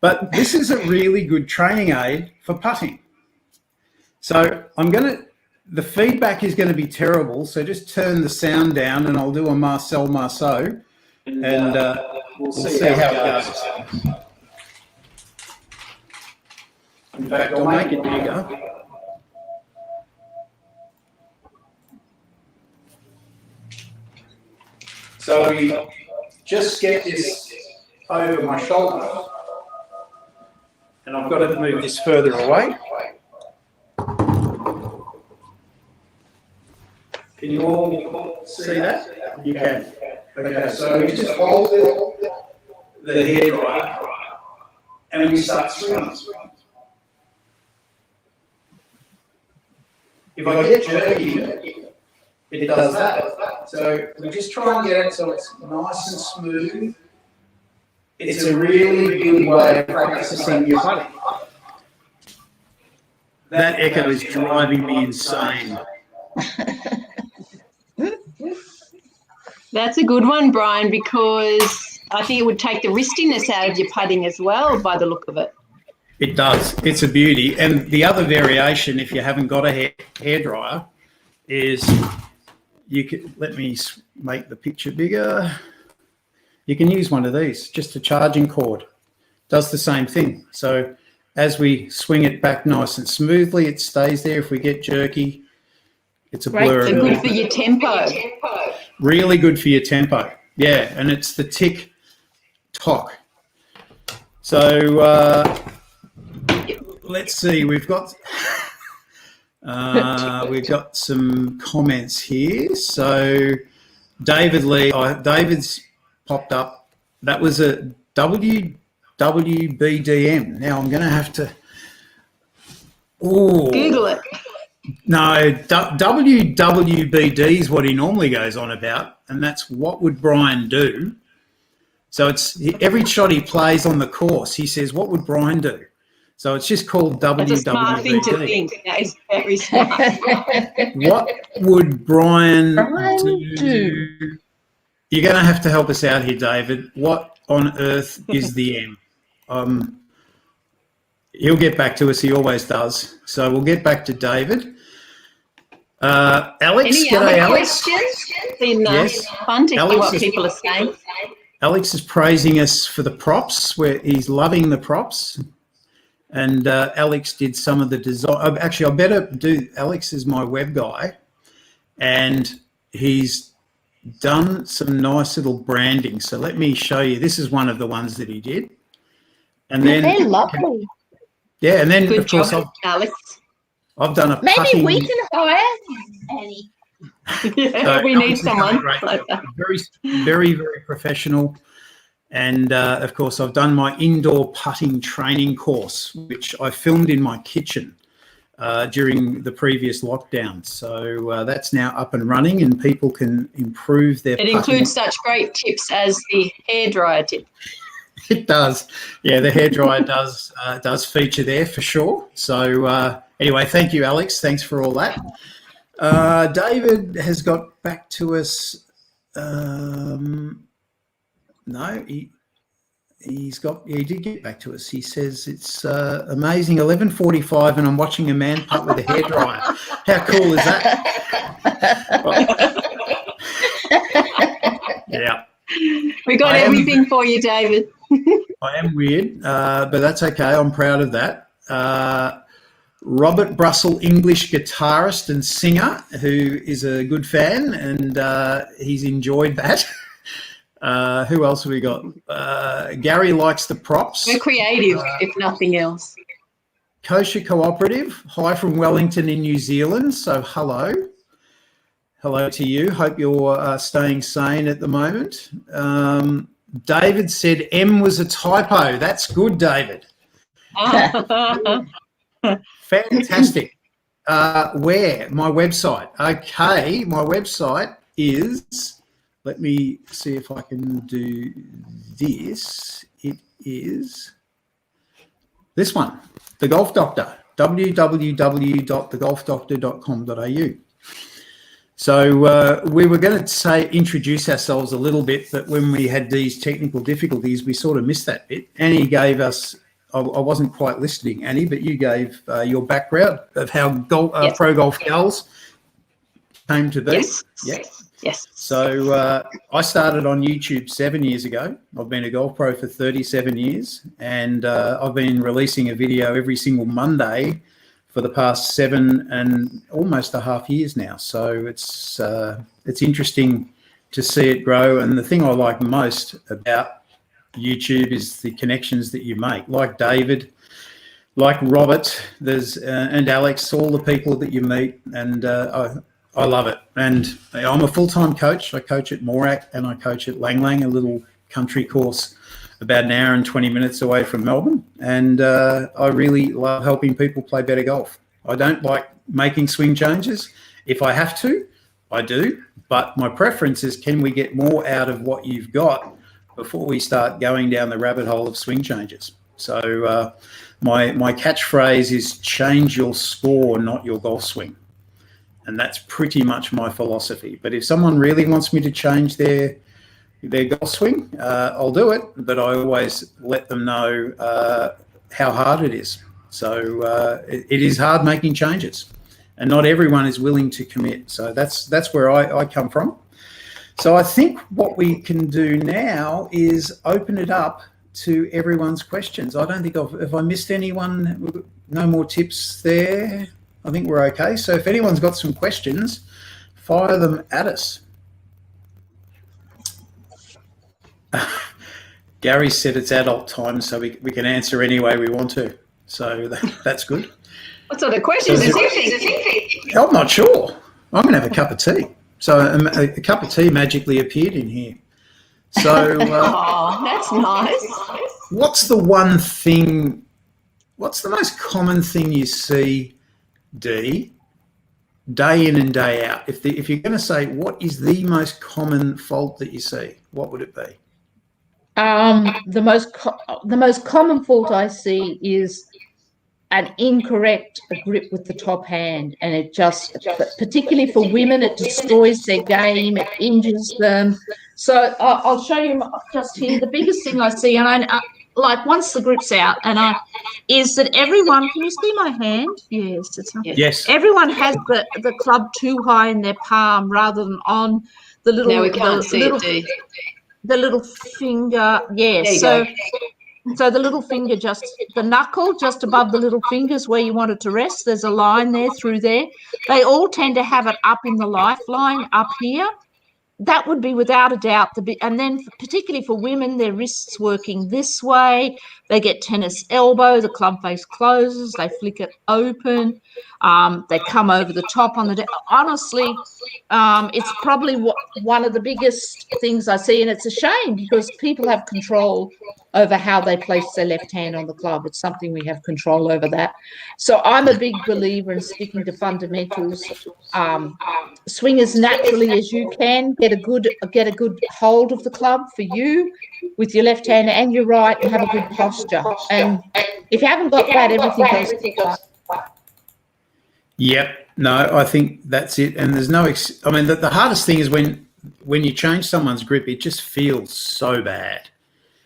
But this is a really good training aid for putting. So the feedback is going to be terrible. So just turn the sound down and I'll do a Marcel Marceau and we'll see how it goes. In fact, I'll make it bigger. So we just get this over my shoulder And I've got to move this further away. Can you all see that? You can. Okay, so we just hold the hairdryer and we start swinging. If I get jerky, it does that. So we just try and get it so it's nice and smooth. It's a really good way of practicing your putting. That echo is driving me insane. That's a good one, Brian, because I think it would take the wristiness out of your putting as well by the look of it. It does. It's a beauty. And the other variation, if you haven't got a hairdryer, is you can, let me make the picture bigger. You can use one of these, just a charging cord. Does the same thing. So as we swing it back nice and smoothly, it stays there. If we get jerky, it's a blur. So good for your tempo. Really good for your tempo. Yeah, and it's the tick-tock. So let's see. We've got some comments here. So David Lee, David's popped up. That was a WWBDM. Now I'm going to have to Google it. No, WWBD is what he normally goes on about, and that's what would Brian do. So it's every shot he plays on the course, he says, what would Brian do? So it's just called WWBD. That's a smart thing to think. That is very smart. What would Brian do? You're going to have to help us out here, David. What on earth is the M? He'll get back to us. He always does. So we'll get back to David. Alex, any g'day, other Alex. questions? It's been Yes. fun to hear Alex what is- people are saying. Alex is praising us for the props, where he's loving the props. And Alex did some of the design. Actually, I better do. Alex is my web guy, and he's done some nice little branding. So let me show you. This is one of the ones that he did. And then They're lovely. yeah, and then Good of course job, Alex. I've done a Maybe putting. we can hire Annie. Yeah, we need Alex has done a someone great like job. that. Very, very professional. And of course, I've done my indoor putting training course, which I filmed in my kitchen during the previous lockdown. So that's now up and running, and people can improve their It putting. includes such great tips as the hairdryer tip. It does. Yeah, the hairdryer does feature there for sure. So anyway, thank you, Alex. Thanks for all that. David has got back to us. No, he did get back to us. He says it's amazing. 11:45, and I'm watching a man putt with a hairdryer. How cool is that? Yeah. We got everything for you, David. I am weird, but that's okay. I'm proud of that. Robert Brussel, English guitarist and singer, who is a good fan, and he's enjoyed that. Who else have we got? Gary likes the props. We're creative, if nothing else. Kosher Cooperative. Hi from Wellington in New Zealand. So hello. Hello to you. Hope you're staying sane at the moment. David said M was a typo. That's good, David. Fantastic. Where? My website. Okay, my website is, let me see if I can do this. It is this one, The Golf Doctor, www.thegolfdoctor.com.au. So we were going to introduce ourselves a little bit, but when we had these technical difficulties, we sort of missed that bit. Annie gave us, I wasn't quite listening, Annie, but you gave your background of how Yes. ProGolfGals came to be. Yes. Yes. Yes. So I started on YouTube 7 years ago. I've been a golf pro for 37 years, and I've been releasing a video every single Monday for the past 7 and almost a half years now. So it's interesting to see it grow. And the thing I like most about YouTube is the connections that you make. Like David, like Robert, there's and Alex, all the people that you meet, and I love it. And I'm a full-time coach. I coach at Morak and I coach at Lang Lang, a little country course about an hour and 20 minutes away from Melbourne. And I really love helping people play better golf. I don't like making swing changes. If I have to, I do. But my preference is, can we get more out of what you've got before we start going down the rabbit hole of swing changes? So my catchphrase is change your score, not your golf swing. And that's pretty much my philosophy. But if someone really wants me to change their golf swing, I'll do it. But I always let them know how hard it is. So it is hard making changes, and not everyone is willing to commit. So that's where I come from. So I think what we can do now is open it up to everyone's questions. I don't think if I missed anyone, no more tips there. I think we're okay. So if anyone's got some questions, fire them at us. Gary said it's adult time, so we can answer any way we want to. So that's good. What sort of questions is he? I'm not sure. I'm going to have a cup of tea. So a cup of tea magically appeared in here. So oh, that's nice. What's the most common thing you see, Dee, day in and day out? If you're going to say what is the most common fault that you see, what would it be? The most common fault I see is an incorrect grip with the top hand, and it just, particularly for women, it destroys their game, it injures them. So I'll show you just here. The biggest thing I see, and I like once the grip's out, is that everyone. Can you see my hand? Yes, it's not. Yes. Everyone has the club too high in their palm rather than on the little. Now we can't see it, Dee. The little finger, yes. So the little finger, the knuckle just above the little fingers where you want it to rest. There's a line there through there. They all tend to have it up in the lifeline up here. That would be without a doubt and then particularly for women, their wrists working this way. They get tennis elbow, the club face closes, they flick it open, they come over the top on the deck. Honestly, it's probably one of the biggest things I see, and it's a shame because people have control over how they place their left hand on the club. It's something we have control over that. So I'm a big believer in sticking to fundamentals. Swing as naturally as you can. Get a good hold of the club for you with your left hand and your right, and have a good posture. And if you haven't got that, everything goes. Yep. No, I think that's it. And there's no. The hardest thing is when you change someone's grip, it just feels so bad.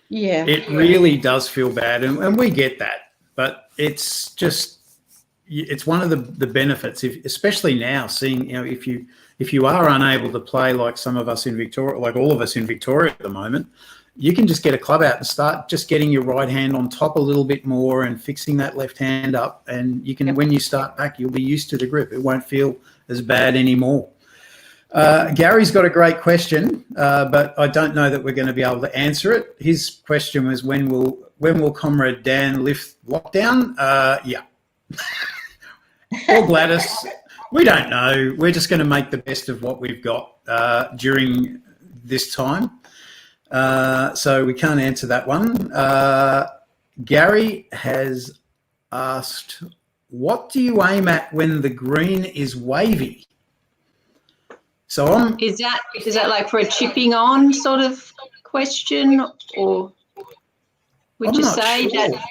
Yeah. It really does feel bad, and we get that. But it's one of the benefits, especially now, seeing, if you are unable to play like some of us in Victoria, like all of us in Victoria at the moment, you can just get a club out and start just getting your right hand on top a little bit more and fixing that left hand up. And you can, when you start back, you'll be used to the grip. It won't feel as bad anymore. Gary's got a great question, but I don't know that we're going to be able to answer it. His question was, when will Comrade Dan lift lockdown? Yeah. Or Gladys. We don't know. We're just going to make the best of what we've got during this time. So we can't answer that one. Gary has asked, what do you aim at when the green is wavy? So is that like for a chipping on sort of question, or would you say sure. that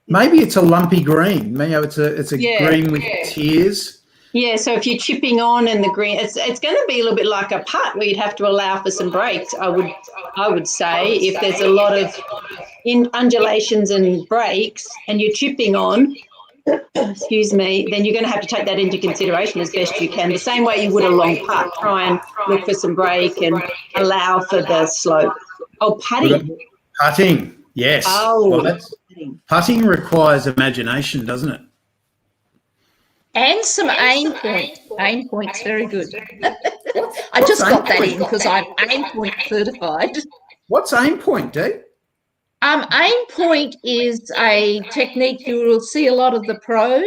maybe it's a lumpy green? Maybe it's a green with tears. Yeah, so if you're chipping on and the green, it's going to be a little bit like a putt where you'd have to allow for some breaks. I would say if there's a lot of undulations and breaks and you're chipping on, excuse me, then you're going to have to take that into consideration as best you can. The same way you would a long putt, try and look for some break and allow for the slope. Oh, putting. Putting, yes. Oh, well, putting requires imagination, doesn't it? And some aim point. Aim point's very good. I just got that in because I'm aim point certified. What's aim point, Dee? Aim point is a technique you will see a lot of the pros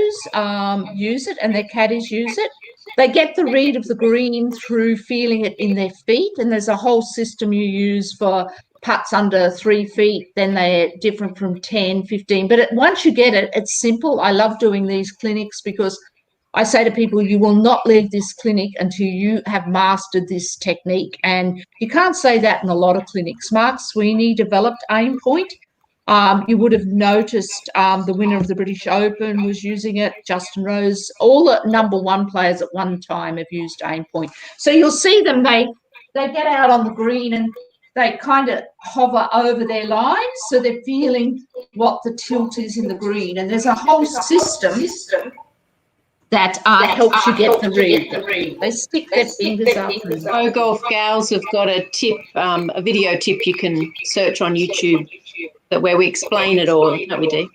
use it, and their caddies use it. They get the read of the green through feeling it in their feet, and there's a whole system you use for putts under 3 feet. Then they're different from 10, 15. But once you get it, it's simple. I love doing these clinics because I say to people, you will not leave this clinic until you have mastered this technique. And you can't say that in a lot of clinics. Mark Sweeney developed aim point. You would have noticed the winner of the British Open was using it. Justin Rose, all the #1 players at one time have used aim point. So you'll see them, they get out on the green and they kind of hover over their lines. So they're feeling what the tilt is in the green. And there's a whole system that helps you get the read. They stick their fingers up. Pro Golf Gals have got a tip, a video tip you can search on YouTube where we explain it all, don't we, Dee?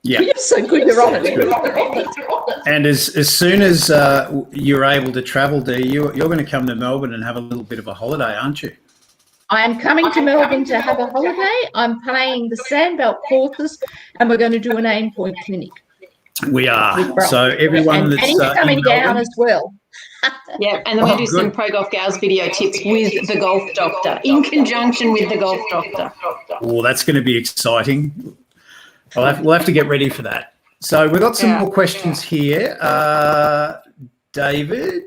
Yeah. You're so good, you're on it. And as soon as you're able to travel, Dee, you're going to come to Melbourne and have a little bit of a holiday, aren't you? I am coming to Melbourne to have a holiday. I'm playing the Sandbelt courses, and we're going to do an aim point clinic. We are. So everyone that's he's coming down as well. Yeah, and then we'll do some Pro Golf Gals video tips with the Golf Doctor, in conjunction with the Golf Doctor. Oh, that's going to be exciting. We'll have to get ready for that. So we've got some more questions here. David,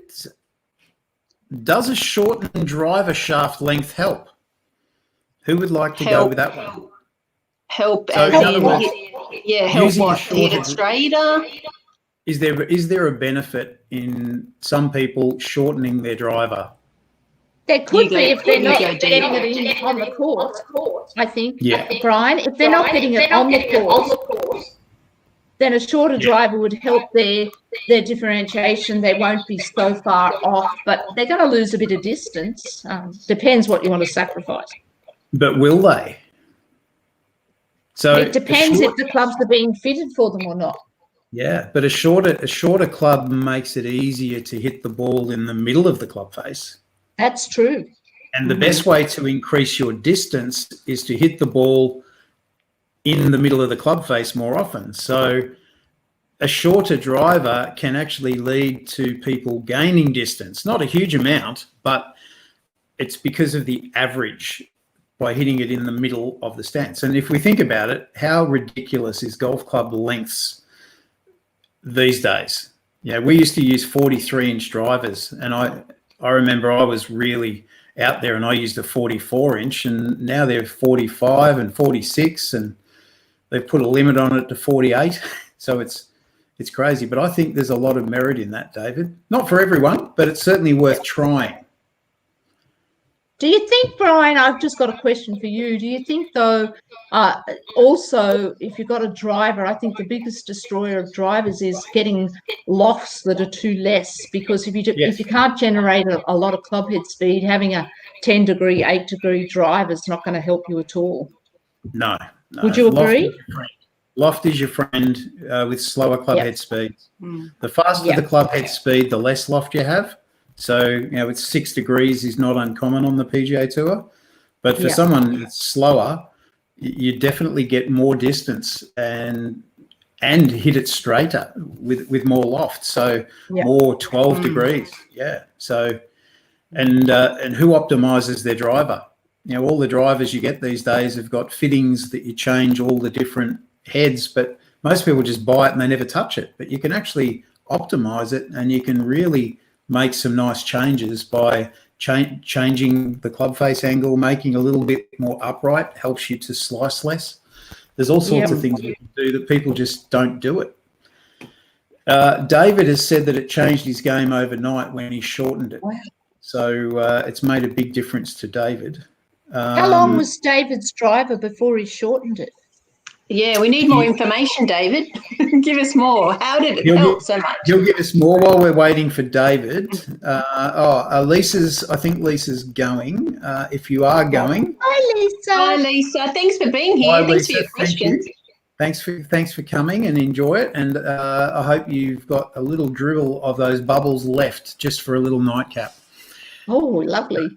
does a shortened driver shaft length help? Who would like to go with that one? Help, so help what? To hit it straighter? Is there a benefit in some people shortening their driver? There could be if they're not getting it in on the course, I think, Brian. If they're not getting it on the course, then a shorter driver would help their differentiation. They won't be so far off, but they're going to lose a bit of distance. Depends what you want to sacrifice. But will they? So it depends if the clubs are being fitted for them or not. Yeah, but a shorter club makes it easier to hit the ball in the middle of the club face. That's true. And the best way to increase your distance is to hit the ball in the middle of the club face more often. So a shorter driver can actually lead to people gaining distance, not a huge amount, but it's because of the average by hitting it in the middle of the stance. And if we think about it, how ridiculous is golf club lengths these days? Yeah, we used to use 43-inch drivers, and I remember I was really out there and I used a 44-inch, and now they're 45 and 46, and they've put a limit on it to 48. So it's crazy. But I think there's a lot of merit in that, David. Not for everyone, but it's certainly worth trying. Do you think, Brian, I've just got a question for you. Do you think, though, also, if you've got a driver, I think the biggest destroyer of drivers is getting lofts that are too less, because if you can't generate a lot of club head speed, having a 10-degree, 8-degree driver is not going to help you at all. No. Would you agree? Loft is your friend with slower club head speeds. The faster the club head speed, the less loft you have. So, it's 6 degrees is not uncommon on the PGA Tour. But for someone that's slower, you definitely get more distance and hit it straighter with more loft. So more 12 degrees. Yeah. So, and who optimizes their driver? All the drivers you get these days have got fittings that you change all the different heads, but most people just buy it and they never touch it. But you can actually optimize it, and you can really make some nice changes by changing the club face angle, making a little bit more upright, helps you to slice less. There's all sorts of things you can do that people just don't do it. David has said that it changed his game overnight when he shortened it. Wow. So it's made a big difference to David. How long was David's driver before he shortened it? Yeah, we need more information, David. Give us more. How did it help so much? You'll give us more while we're waiting for David. I think Lisa's going. If you are going. Hi, Lisa. Hi, Lisa. Thanks for being here. Hi, thanks Lisa. for your questions. Thanks for coming, and enjoy it. And I hope you've got a little dribble of those bubbles left just for a little nightcap. Oh, lovely.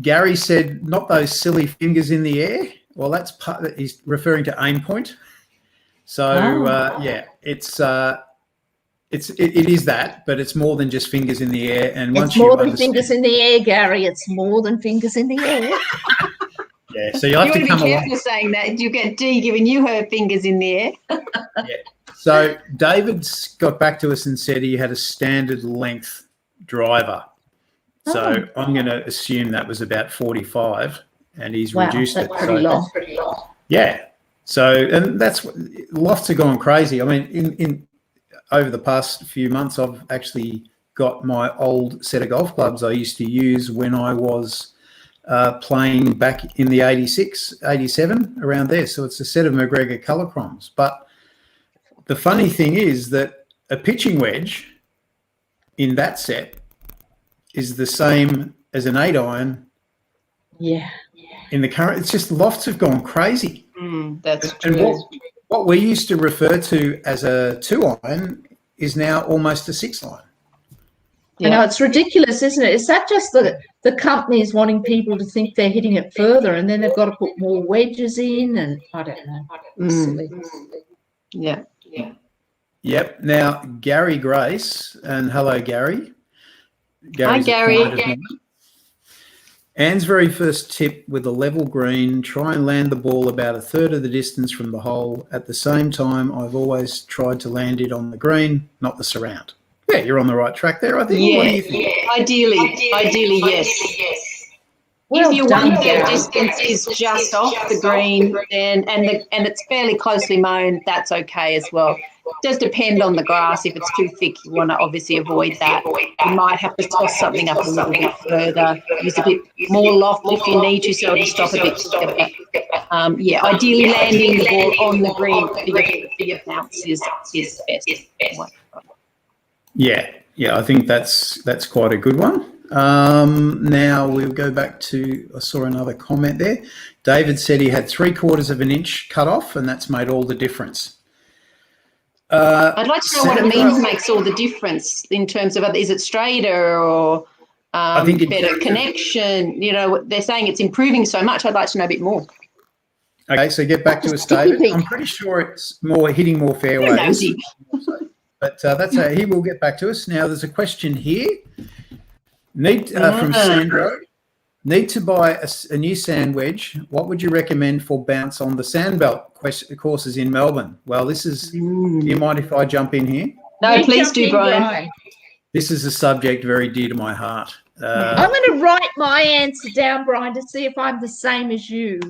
Gary said, not those silly fingers in the air. Well, that's part. He's referring to aim point. So yeah, it is that, but it's more than just fingers in the air. And it's more than fingers in the air, Gary. It's more than fingers in the air. Yeah, so you'll have to come along. You want to be careful saying that. You get Dee giving you her fingers in the air. Yeah. So David's got back to us and said he had a standard length driver. So I'm going to assume that was about 45, and he's reduced it. Pretty long. Yeah. So, and that's lofts have gone crazy. I mean, in over the past few months, I've actually got my old set of golf clubs I used to use when I was playing back in the 86, 87, around there. So it's a set of McGregor colour chromes. But the funny thing is that a pitching wedge in that set is the same as an 8-iron. Yeah. In the current, it's just lofts have gone crazy. That's and true. What we used to refer to as a 2-iron is now almost a 6-iron. Yeah. I know, it's ridiculous, isn't it? Is that just the companies wanting people to think they're hitting it further, and then they've got to put more wedges in, and I don't know. Silly. Yeah. Yep. Now, Gary Grace, and hello, Gary. Hi, Gary. Anne's very first tip with a level green, try and land the ball about a third of the distance from the hole. At the same time, I've always tried to land it on the green, not the surround. Yeah, you're on the right track there, I think. Yeah, what do you think? Ideally, yes. Well if your done, one Gary. distance is just off the green, then and it's fairly closely mown, that's okay as well. It does depend on the grass. If it's too thick, you want to obviously avoid that. You might have to toss something up a little bit further, use a bit more loft if you need to, so to stop a bit quicker. Yeah, ideally landing the ball on the green for your bounce is the best. Yeah, I think that's quite a good one. Now we'll go back to, I saw another comment there. David said he had 3/4 of an inch cut off, and that's made all the difference. I'd like to know what it means makes all the difference in terms of, is it straighter or I think better connection? You know, they're saying it's improving so much. I'd like to know a bit more. Okay, so get back to us, David. I'm pretty sure it's hitting more fairways. But that's he will get back to us. Now, there's a question here. From Sandro. Need to buy a new sand wedge. What would you recommend for bounce on the sandbelt courses in Melbourne? Well, this is, do you mind if I jump in here? No, please do, Brian. This is a subject very dear to my heart. I'm going to write my answer down, Brian, to see if I'm the same as you.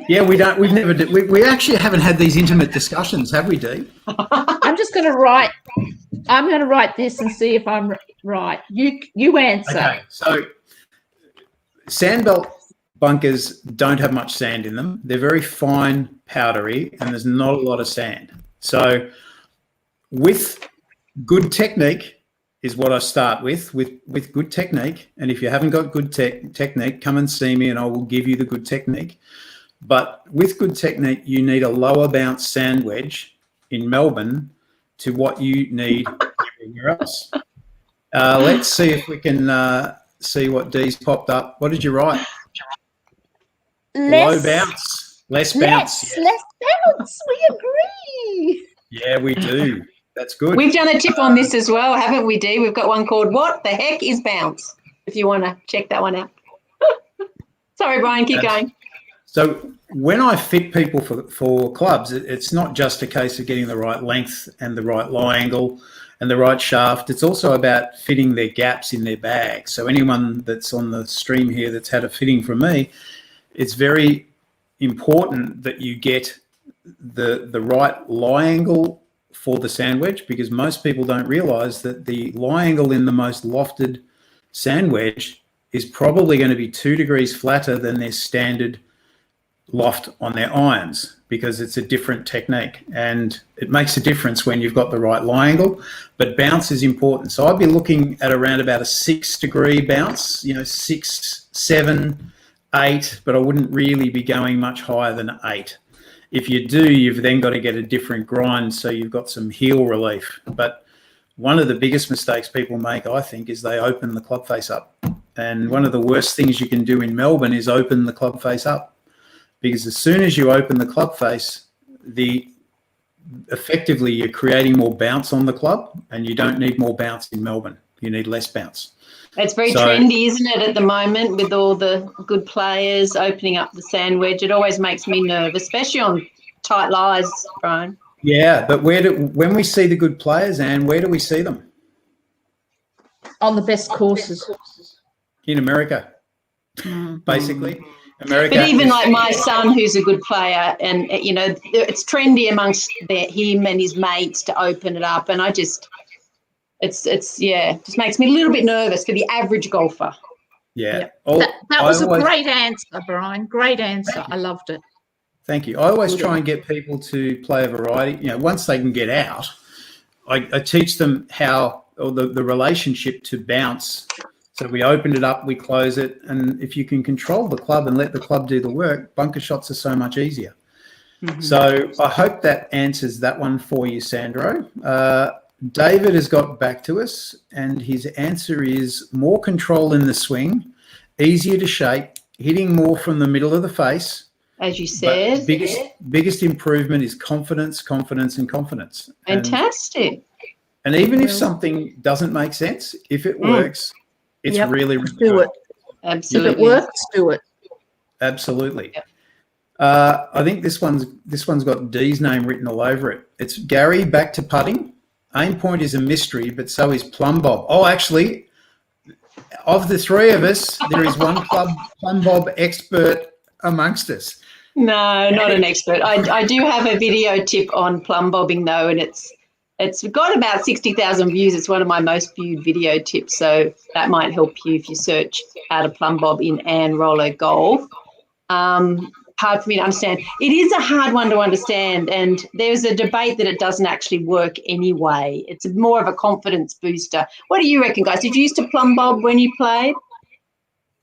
Yeah, we actually haven't had these intimate discussions, have we, Dee? I'm going to write this and see if I'm right. You answer. Okay, so sandbelt bunkers don't have much sand in them. They're very fine, powdery, and there's not a lot of sand. So with good technique is what I start with good technique. And if you haven't got good technique, come and see me and I will give you the good technique. But with good technique, you need a lower bounce sand wedge in Melbourne to what you need everywhere else. Let's see if we can see what Dee's popped up. What did you write? Low bounce. Less bounce. Less bounce. We agree. Yeah, we do. That's good. We've done a tip on this as well, haven't we, Dee? We've got one called What the Heck is Bounce? If you want to check that one out. Sorry, Brian, keep going. So when I fit people for clubs, it's not just a case of getting the right length and the right lie angle and the right shaft. It's also about fitting their gaps in their bag. So anyone that's on the stream here that's had a fitting from me, it's very important that you get the right lie angle for the sand wedge, because most people don't realise that the lie angle in the most lofted sand wedge is probably going to be 2 degrees flatter than their standard loft on their irons, because it's a different technique, and it makes a difference when you've got the right lie angle. But bounce is important, so I'd be looking at around about a 6 degree bounce, 6, 7, 8, but I wouldn't really be going much higher than 8. If you do, you've then got to get a different grind, so you've got some heel relief. But one of the biggest mistakes people make, I think, is they open the club face up And one of the worst things you can do in Melbourne is open the club face up, because as soon as you open the club face, effectively you're creating more bounce on the club, and you don't need more bounce in Melbourne. You need less bounce. It's very trendy, isn't it, at the moment, with all the good players opening up the sand wedge. It always makes me nervous, especially on tight lies, Brian. Yeah, but when we see the good players, Anne, where do we see them? On the best courses. In America, basically. America. But even like my son, who's a good player, and, you know, it's trendy amongst him and his mates to open it up. And I just, just makes me a little bit nervous for the average golfer. Yeah. That was a great answer, Brian. Great answer. I loved it. Thank you. I always try and get people to play a variety. You know, once they can get out, I teach them the relationship to bounce. So we open it up, we close it, and if you can control the club and let the club do the work, bunker shots are so much easier. Mm-hmm. So I hope that answers that one for you, Sandro. David has got back to us, and his answer is more control in the swing, easier to shape, hitting more from the middle of the face. As you said. Biggest improvement is confidence, confidence, and confidence. Fantastic. And even if something doesn't make sense, if it works, it's really do it. Absolutely. If it works, do it. Absolutely. Yep. I think this one's got Dee's name written all over it. It's Gary, back to putting. Aim point is a mystery, but so is Plumb Bob. Oh, actually, of the three of us, there is one Plumb Bob expert amongst us. No, not an expert. I do have a video tip on plumb bobbing though, and it's got about 60,000 views. It's one of my most viewed video tips, so that might help you if you search how to plumb bob in Anne Rollo Golf. Hard for me to understand. It is a hard one to understand, and there's a debate that it doesn't actually work anyway. It's more of a confidence booster. What do you reckon, guys? Did you used to plumb bob when you played?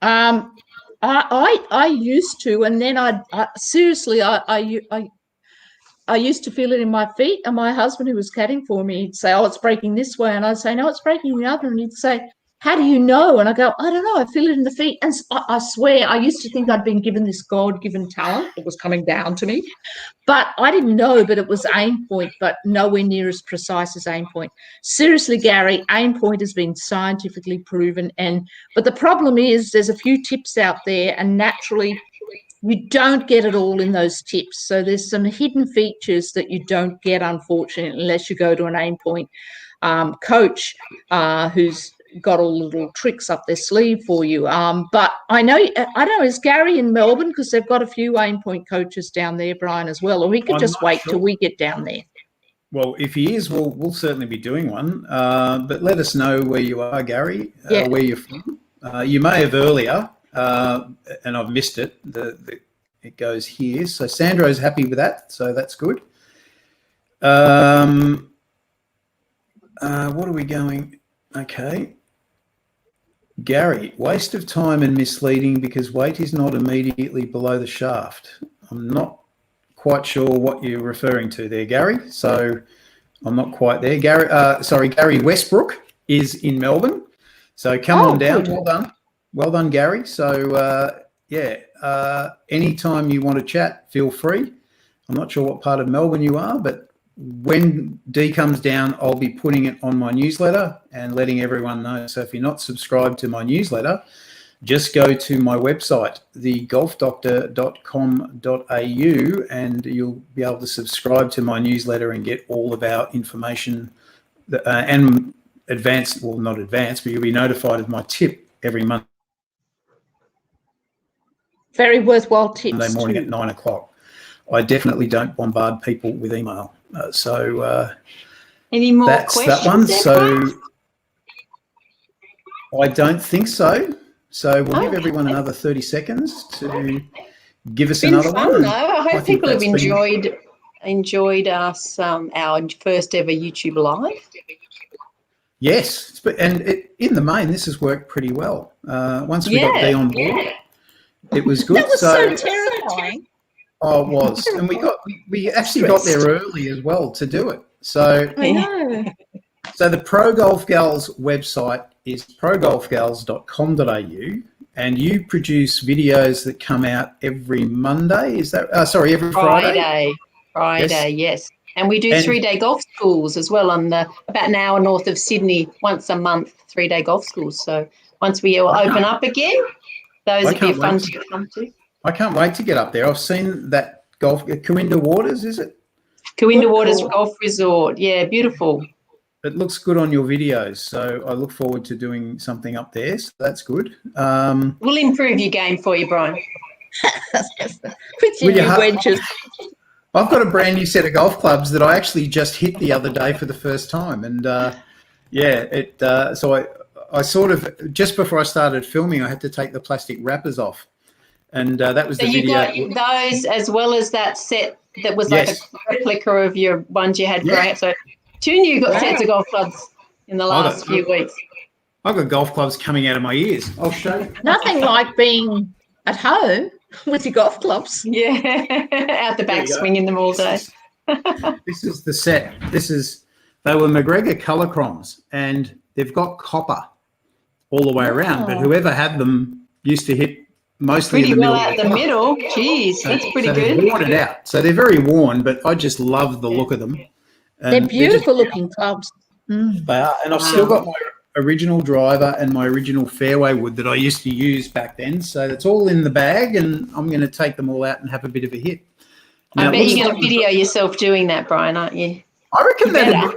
I used to, and then I used to feel it in my feet, and my husband, who was caddying for me, he'd say, "Oh, it's breaking this way," and I'd say, "No, it's breaking the other," and he'd say, "How do you know?" And I go, "I don't know, I feel it in the feet." And I swear, I used to think I'd been given this God-given talent that was coming down to me, but I didn't know that it was aim point, but nowhere near as precise as aim point. Seriously, Gary, aim point has been scientifically proven, but the problem is there's a few tips out there, and naturally you don't get it all in those tips. So there's some hidden features that you don't get, unfortunately, unless you go to an aim point coach who's got all the little tricks up their sleeve for you. But I don't know, is Gary in Melbourne? Because they've got a few aim point coaches down there, Brian, as well, or we could just wait till we get down there. Well, if he is, we'll certainly be doing one. But let us know where you are, Gary, where you're from. You may have earlier, and I've missed it. It goes here. So Sandro's happy with that, so that's good. What are we going? Okay. Gary, waste of time and misleading because weight is not immediately below the shaft. I'm not quite sure what you're referring to there, Gary. So I'm not quite there. Gary Westbrook is in Melbourne. So come on down. Good. Well done. Well done, Gary. So, anytime you want to chat, feel free. I'm not sure what part of Melbourne you are, but when Dee comes down, I'll be putting it on my newsletter and letting everyone know. So if you're not subscribed to my newsletter, just go to my website, thegolfdoctor.com.au, and you'll be able to subscribe to my newsletter and get all of our information and advanced, well, not advanced, but you'll be notified of my tip every month. Very worthwhile tips. Monday morning at 9 o'clock. I definitely don't bombard people with email. Any more that's questions? That one. So I don't think so. So we'll give everyone another 30 seconds to give us another one. Though. I hope people have enjoyed us our first ever YouTube live. Yes, and in the main, this has worked pretty well. Once we got Dee on board, it was good. That was so terrifying. Oh, it was, and we actually got there early as well to do it. So I know. So the Pro Golf Gals website is progolfgals.com.au, and you produce videos that come out every Monday. Is that every Friday? Friday, yes. And we do 3-day golf schools as well on about an hour north of Sydney, once a month, 3-day golf schools. So once we all open up again, those would be fun to come to. I can't wait to get up there. I've seen that QandA Waters, is it? QandA Waters Golf Resort. Yeah, beautiful. It looks good on your videos, so I look forward to doing something up there. So that's good. We'll improve your game for you, Brian. With your new wedges. I've got a brand new set of golf clubs that I actually just hit the other day for the first time, and so I sort of, just before I started filming, I had to take the plastic wrappers off, and that was the video. So you got those as well as that set that was like a replica of your ones you had growing up. So 2 new sets of golf clubs in the last few weeks. I've got golf clubs coming out of my ears. I'll show you. Nothing like being at home with your golf clubs. Yeah, out the back swinging them all day. This is the set. They were McGregor colour chroms, and they've got copper all the way around, but whoever had them used to hit mostly pretty in the middle. Out the middle. Jeez, that's pretty good. They've worn it out. So they're very worn, but I just love the look of them. And they're beautiful looking clubs. They are, and I've still got my original driver and my original fairway wood that I used to use back then. So that's all in the bag, and I'm going to take them all out and have a bit of a hit. Now, I bet you're going to video yourself doing that, Brian, aren't you? I reckon that.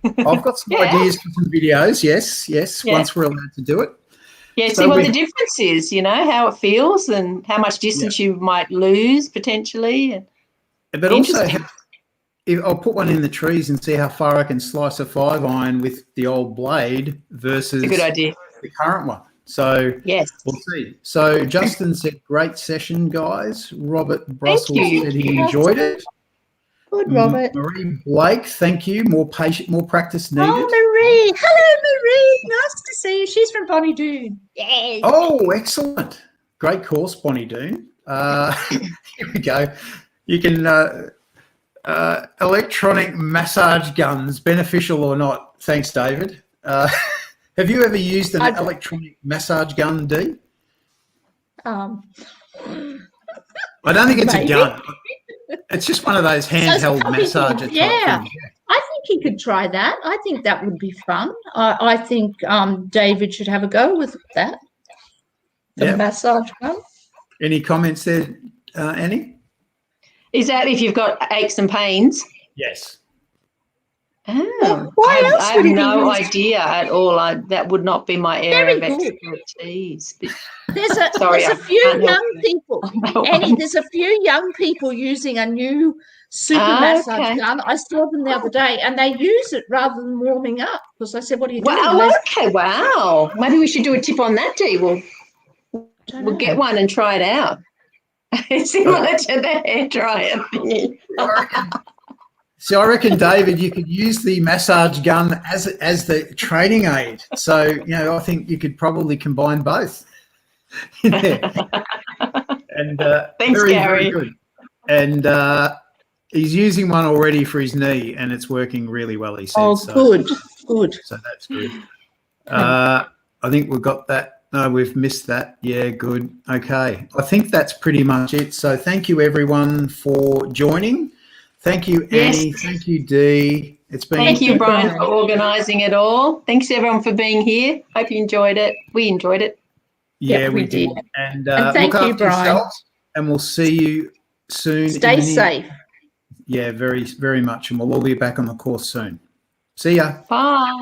I've got some ideas for some videos. Yes. Once we're allowed to do it. Yeah, see what the difference is, how it feels and how much distance you might lose potentially. But also, I'll put one in the trees and see how far I can slice a 5-iron with the old blade versus a good idea. The current one. So we'll see. So Justin said, great session, guys. Robert Brussels said he enjoyed it. Good, Robert. Marie Blake, thank you. More practice needed. Oh, Marie. Hello, Marie. Nice to see you. She's from Bonnie Doon. Yay. Oh, excellent. Great course, Bonnie Doon. Here we go. You can electronic massage guns, beneficial or not? Thanks, David. Have you ever used an electronic massage gun, Dee? I don't think it's a gun. It's just one of those handheld massager type things. I think he could try that. I think that would be fun. I think David should have a go with that. The massage gun. Any comments there, Annie? Is that if you've got aches and pains? Yes. Oh, why else I have no idea at all. That would not be my area of expertise. There's a few young people. Annie, there's a few young people using a new super massage gun. I saw them the other day, and they use it rather than warming up. Because I said, "What are you doing?" Wow. Maybe we should do a tip on that, Dee. We'll get one and try it out. Similar to the hairdryer thingy. So I reckon, David, you could use the massage gun as the training aid. So, I think you could probably combine both. And thanks, Gary. Very good. And he's using one already for his knee, and it's working really well, he said. Oh, good. So that's good. I think we've got that. No, we've missed that. Yeah, good. Okay. I think that's pretty much it. So thank you, everyone, for joining. Thank you, Annie. Thank you, Dee. Thank you, Brian, for organising it all. Thanks, everyone, for being here. Hope you enjoyed it. We enjoyed it. Yeah, we did. And thank you, Brian. And we'll see you soon. Stay safe. Yeah, very, very much. And we'll all be back on the course soon. See ya. Bye.